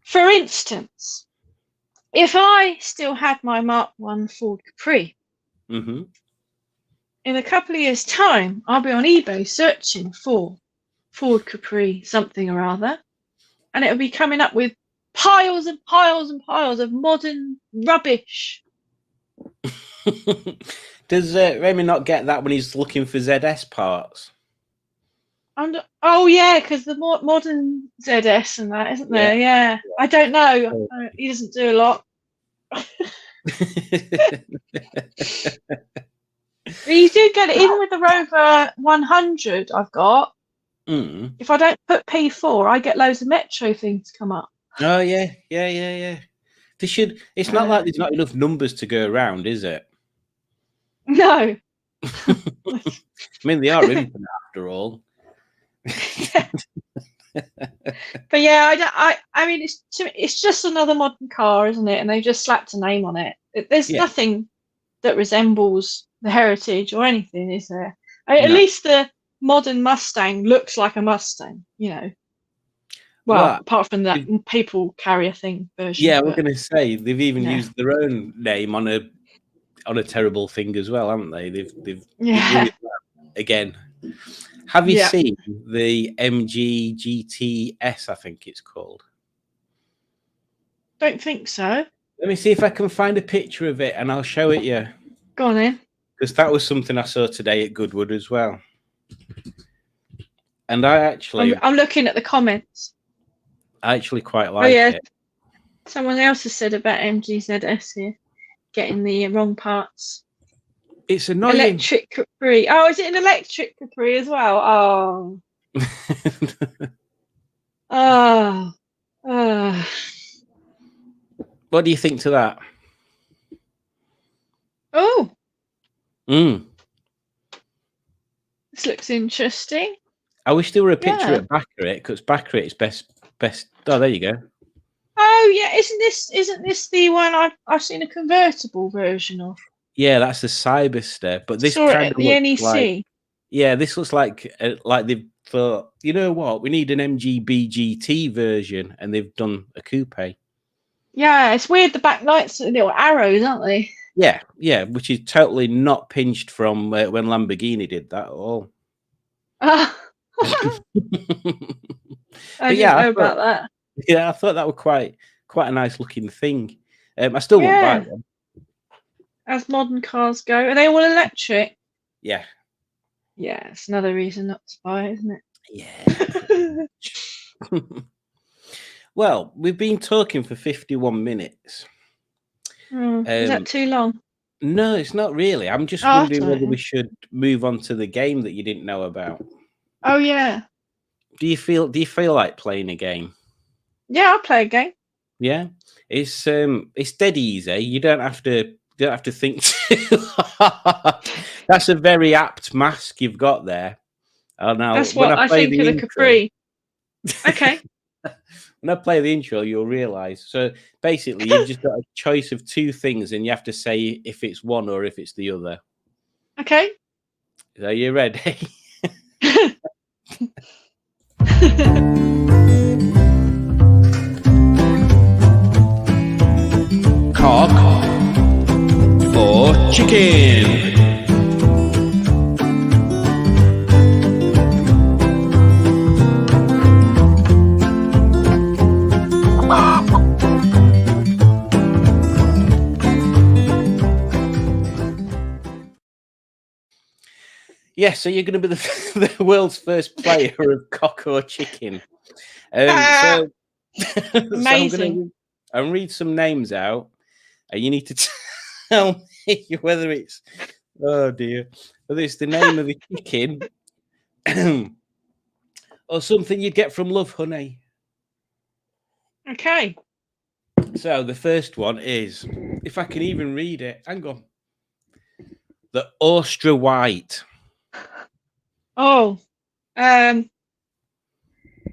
for instance, if I still had my Mark I Ford Capri, in a couple of years' time, I'll be on eBay searching for Ford Capri something or other, and it'll be coming up with piles and piles and piles of modern rubbish. Does Remy not get that when he's looking for ZS parts? Oh yeah, because the more modern ZS and that, isn't there? Yeah. I don't know. He doesn't do a lot. You do get it, even with the Rover 100 I've got. If I don't put P4, I get loads of Metro things come up. Oh yeah. They should. It's not like there's not enough numbers to go around, is it? No. I mean, they are infinite after all. But yeah, I mean, it's just another modern car, isn't it? And they've just slapped a name on it. There's nothing that resembles the Heritage or anything, is there? At least the modern Mustang looks like a Mustang, you know. Well, Well, apart from that people carrier thing version. yeah, we're but- going to say they've even Yeah. used their own name on a terrible thing as well, haven't they? They've Yeah. ruined that again. Have you Yeah. seen the MG GTS? I think it's called. Don't think so. Let me see if I can find a picture of it, and I'll show it you. Go on then. Because that was something I saw today at Goodwood as well. And I actually I'm looking at the comments. quite like it. Someone else has said about MGZS here, getting the wrong parts. It's annoying. Electric Capri. Oh, is it an electric Capri as well? Oh. Oh. What do you think to that? Oh, Mm. this looks interesting. I wish there were a picture Yeah. at Baccarat, because Baccarat is best. Oh, there you go. Oh yeah, isn't this the one I've seen a convertible version of? Yeah, that's the Cyberster. But this Saw it kind at of the looks NEC. like, yeah, this looks like they've thought, you know what, we need an MGB GT version, and they've done a coupe. Yeah, it's weird. The back lights are little arrows, aren't they? Yeah, which is totally not pinched from when Lamborghini did that at all. I didn't know about that. Yeah, I thought that was quite a nice looking thing. I still won't buy one. As modern cars go, are they all electric? Yeah. Yeah, it's another reason not to buy, isn't Yeah. it? Well, we've been talking for 51 minutes. Is that too long? No, it's not really. I'm just wondering whether we should move on to the game that you didn't know about. Oh yeah. Do you feel like playing a game? Yeah, I'll play a game. Yeah. It's dead easy. You don't have to think too hard. That's a very apt mask you've got there. Oh, now That's what I think of the Capri. Okay. When I play the intro, you'll realise. So basically, you've just got a choice of two things, and you have to say if it's one or if it's the other. Okay. Are you ready? Cock or chicken? Yeah, so you're going to be the world's first player of cock or chicken. So Amazing. I'll read some names out, and you need to tell me whether it's, oh dear, whether it's the name of the chicken or something you'd get from Love Honey. Okay. So the first one is, if I can even read it, hang on, the Austria White. Oh,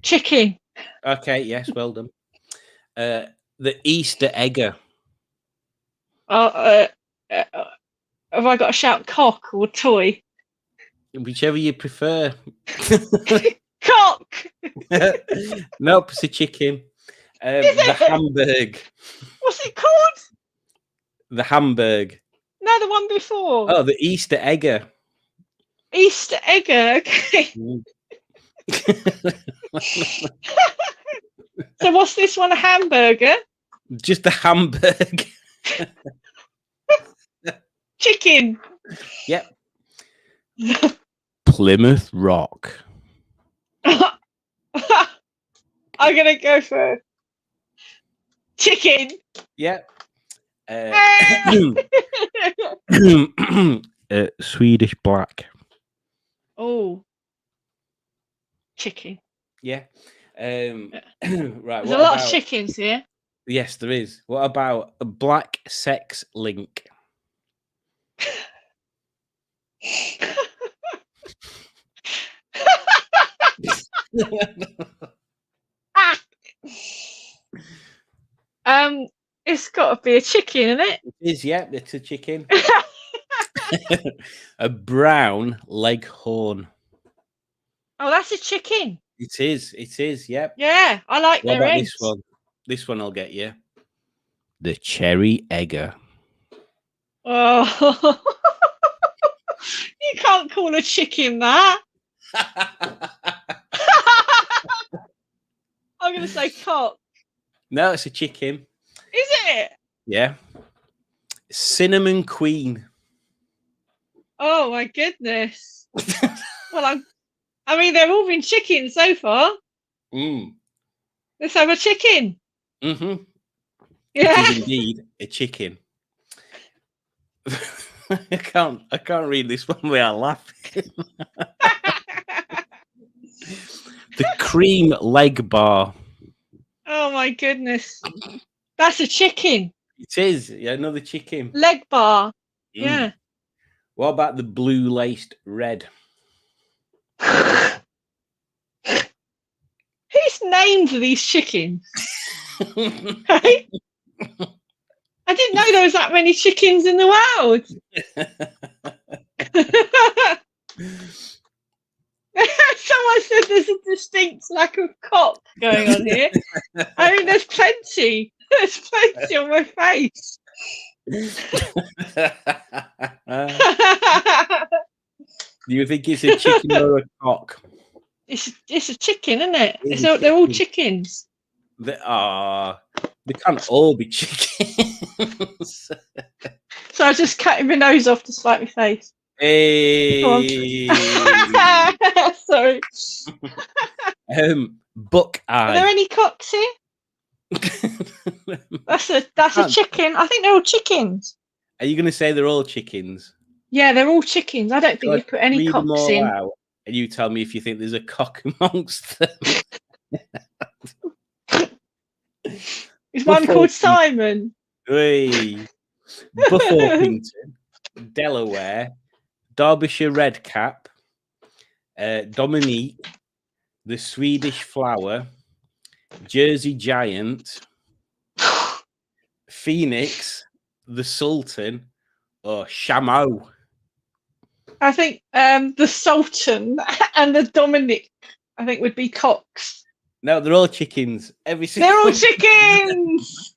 chicken. Okay, yes, well done. The Easter Egger. Have I got to shout cock or toy? Whichever you prefer. Cock. Nope, it's a chicken. The Hamburg. What's it called? The Hamburg. No, the one before. Oh, the Easter Egger. Easter Egger. Okay. So what's this one? A hamburger? Just the Hamburg. Chicken. Yep. Plymouth Rock. I'm gonna go for chicken. Yep. Swedish Black. Oh, chicken. Yeah. Right. There's a lot of chickens here. Yes, there is. What about a Black Sex Link? It's got to be a chicken, isn't it? It is, yeah, it's a chicken. A brown leghorn. Oh, that's a chicken. It is. It is. Yep. Yeah, I like What their about eggs. this one? This one I'll get you. The cherry egger. Oh, you can't call a chicken that. I'm going to say cock. No, it's a chicken. Is it? Yeah. Cinnamon Queen. Oh my goodness. Well, I mean, they've all been chickens so far. Let's have a chicken. Mm-hmm. Yeah. It is indeed a chicken. I can't read this one without laughing. The cream leg bar. Oh my goodness. That's a chicken. It is. Yeah, another chicken. Leg bar. Yeah. What about the blue laced red? Who's named these chickens? Right? I didn't know there was that many chickens in the world. Someone said there's a distinct lack of cock going on here. I mean, there's plenty. There's plenty on my face. Do you think it's a chicken or a cock? It's a chicken, isn't it? They're all chickens. They can't all be chickens. So I just cut my nose off to spite my face. Hey. Sorry. Buckeye. Are there any cocks here? That's a chicken. I think they're all chickens. Are you going to say they're all chickens? Yeah, they're all chickens. I don't think you put any read them cocks all in. out, and you tell me if you think there's a cock amongst them. Is one called Simon? Hey. Buffalpington, Delaware, Derbyshire Redcap, Dominique, the Swedish Flower, Jersey Giant, Phoenix, the Sultan, or Chameau. I think the Sultan and the Dominic, I think, would be cocks. No, they're all chickens. They're all chickens!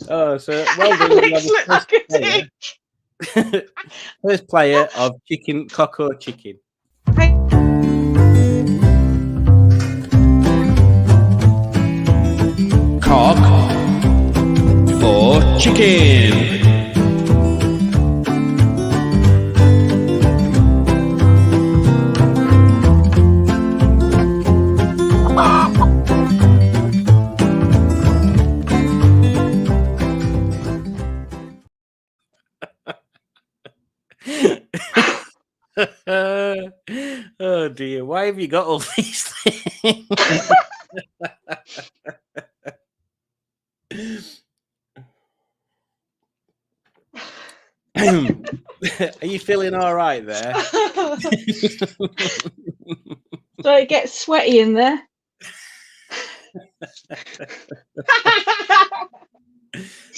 Oh, so well done. Alex looked like a dick. First player of chicken, cock or chicken. Cock or chicken? Oh dear, why have you got all these things? Are you feeling all right there? So it gets sweaty in there.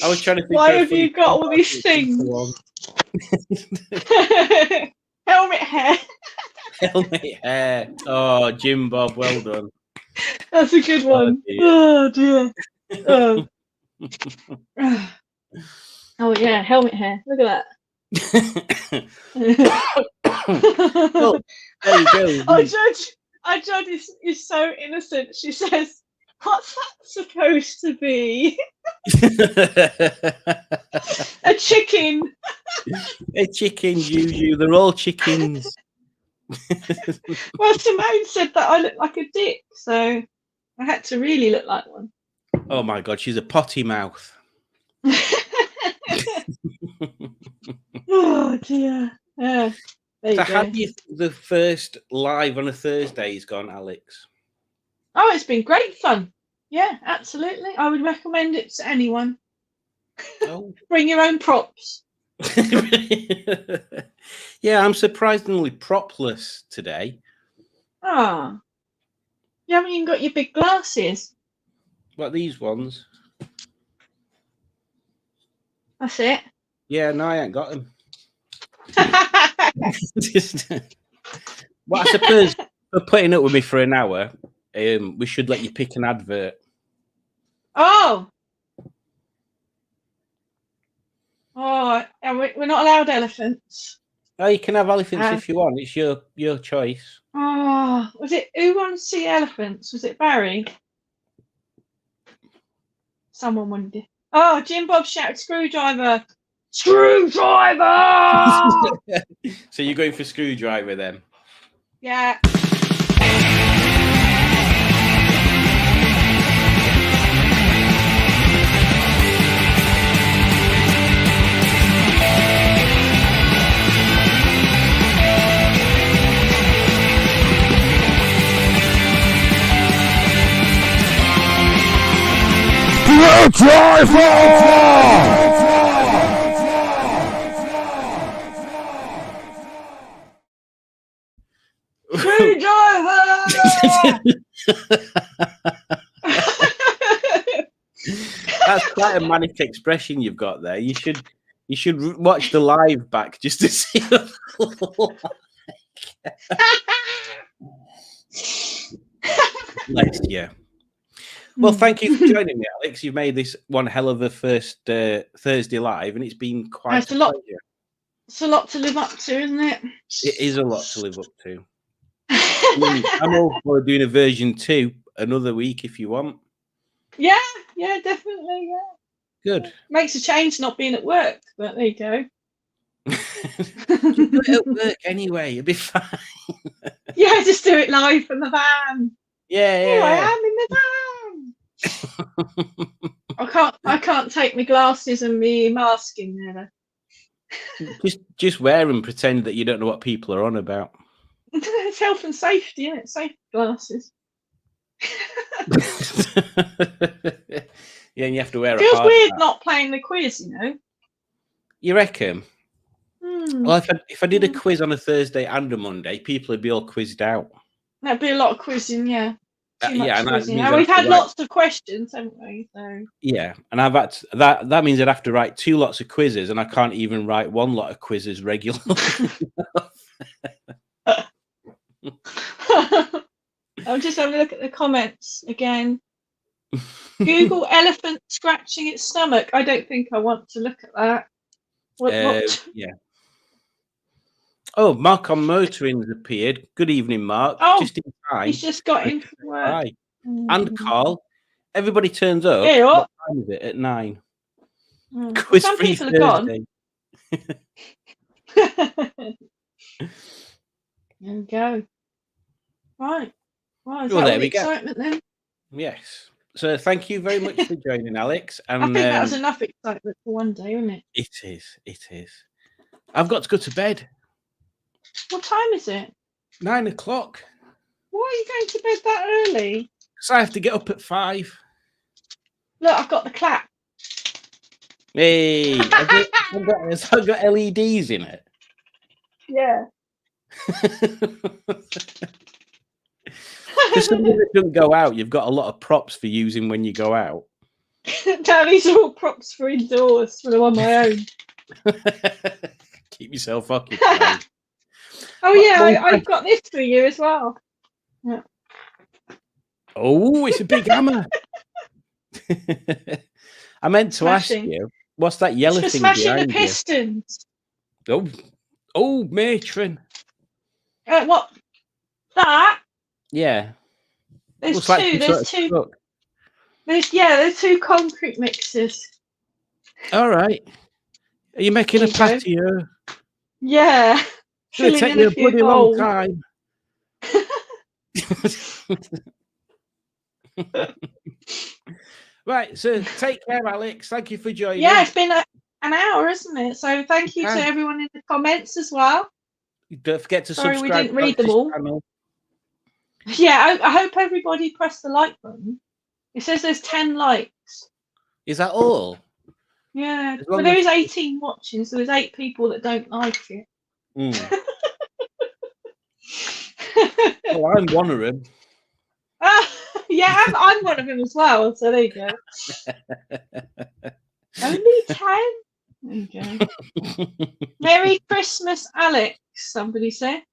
I was trying to think. Why have you got all these things? Helmet hair. Helmet hair. Oh, Jim Bob, well done. That's a good one. Oh dear. Oh. Oh yeah, helmet hair. Look at that. Well, there you go. Our judge is so innocent. She says, "What's that supposed to be?" A chicken. A chicken, Juju. They're all chickens. Well, Simone said that I look like a dick, so I had to really look like one. Oh my God, she's a potty mouth. Oh dear. Yeah. There you So go. how do you think the first live on a Thursday has gone, Alex? Oh, it's been great fun. Yeah, absolutely. I would recommend it to anyone. Oh. Bring your own props. Yeah, I'm surprisingly propless today. Ah. You haven't even got your big glasses. What, these ones? That's it. Yeah, no, I ain't got them. Well, I suppose for putting up with me for an hour, we should let you pick an advert. Oh, and we're not allowed elephants. Oh, you can have elephants if you want. It's your choice. Oh, was it who wanted to see elephants? Was it Barry? Someone wanted it. Oh, Jim Bob shouted screwdriver. Screwdriver! So you're going for screwdriver then? Yeah. That's quite a manic expression you've got there. You should watch the live back just to see. Bless you. Well, thank you for joining me, Alex. You've made this one hell of a first Thursday live, and it's been quite it's a lot. It's a lot to live up to, isn't it? It is a lot to live up to. I'm all for doing a version 2 another week if you want. Yeah, definitely. Yeah. Good. Makes a change not being at work, but there you go. Do it at work anyway, you'll be fine. Yeah, just do it live from the van. Yeah. Here I am in the van. I can't take my glasses and my mask in there. Just wear them, pretend that you don't know what people are on about. It's health and safety, isn't it? Safe glasses. Yeah, and you have to wear it feels a hard weird hat. Not playing the quiz, you know. You reckon? Well, if I did a Hmm. quiz on a Thursday and a Monday, people would be all quizzed out. That'd be a lot of quizzing, yeah. Too much Yeah, and that quizzing. means Now, I'd we've have to had write- lots of questions, haven't we? So Yeah, and I've had that means I'd have to write 2 lots of quizzes, and I can't even write 1 lot of quizzes regularly. I'm just having a look at the comments again. Google elephant scratching its stomach. I don't think I want to look at that. What? Yeah. Oh, Mark on Motoring's appeared. Good evening, Mark. Oh, just in time. He's just got in from work. Hi. And Carl. Everybody turns up. Yeah, what time is it? At 9. Mm. Quiz Some free people are Thursday. There we go. Right. Well, is Well, that there all the we go. excitement then? Yes. So thank you very much for joining, Alex. And I think that was enough excitement for one day, isn't it? It is. It is. I've got to go to bed. What time is it? 9 o'clock. Why are you going to bed that early? So I have to get up at 5. Look, I've got the clap. Hey, has I got LEDs in it? Yeah. For something that doesn't go out, you've got a lot of props for using when you go out. No, these are all props for indoors when I'm on my own. Keep yourself occupied. Oh yeah, I've got this for you as well. Yeah. Oh, it's a big hammer. I meant to Smashing. ask you, what's that yellow It's for thing smashing the behind you? pistons. Oh, matron. What? That? Yeah. There's Looks like two. some There's sort of two. truck. There's 2 concrete mixers. All right. Are you making a There you go. patio? Yeah. It's going to Filling take in you a a few bloody long holes. time. Right, so take care, Alex. Thank you for joining. Yeah, it's been an hour, isn't it? So thank you to Okay. everyone in the comments as well. Don't forget to Sorry, we subscribe. didn't read to them this all. channel. Yeah, I hope everybody pressed the like button. It says there's 10 likes. Is that all? Yeah, As but long there as- is 18 watching, so there's 8 people that don't like it. Mm. Oh, I'm one of them. Yeah, I'm one of them as well, so there you go. Only 10? There you go. Merry Christmas, Alex, somebody said.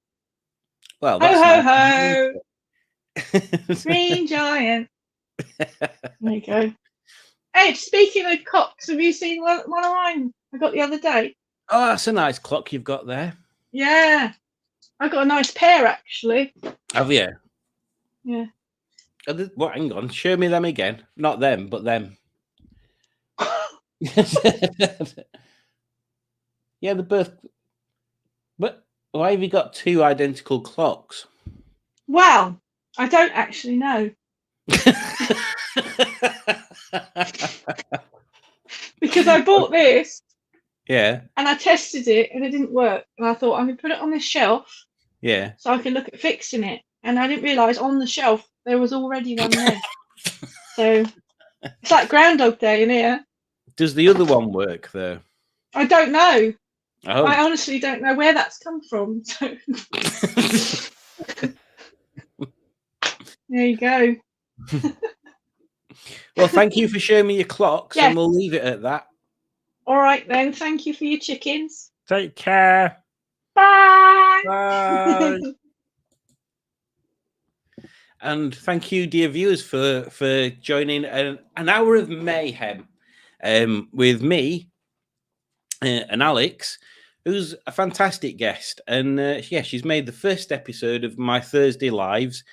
Well, Ho, that's ho, ho. Green giant. There you go. Hey, speaking of clocks, have you seen one of mine I got the other day? Oh, that's a nice clock you've got there. Yeah. I got a nice pair, actually. Have you? Yeah. What? Hang on. Show me them again. Not them, but them. Yeah, they're both. But why have you got two identical clocks? Well, I don't actually know. Because I bought this. Yeah. And I tested it and it didn't work. And I thought I'm going to put it on this shelf. Yeah. So I can look at fixing it. And I didn't realise on the shelf there was already one there. So it's like Groundhog Day in here. Does the other one work though? I don't know. Oh. I honestly don't know where that's come from. So there you go. Well, thank you for showing me your clocks, Yeah. and we'll leave it at that. All right then. Thank you for your chickens. Take care. Bye. Bye. And thank you, dear viewers, for joining an hour of mayhem with me and Alex, who's a fantastic guest. And yeah, she's made the first episode of my Thursday Lives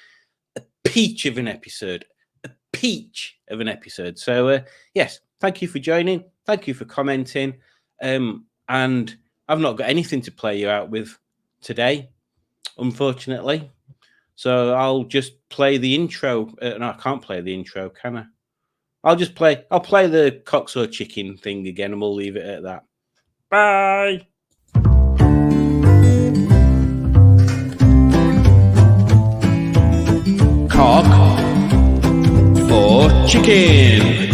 a peach of an episode. A peach of an episode. So yes, thank you for joining. Thank you for commenting. And I've not got anything to play you out with today, unfortunately. So I'll just play the intro. No, I can't play the intro, can I? I'll play the cocks or chicken thing again, and we'll leave it at that. Bye. Cock or chicken?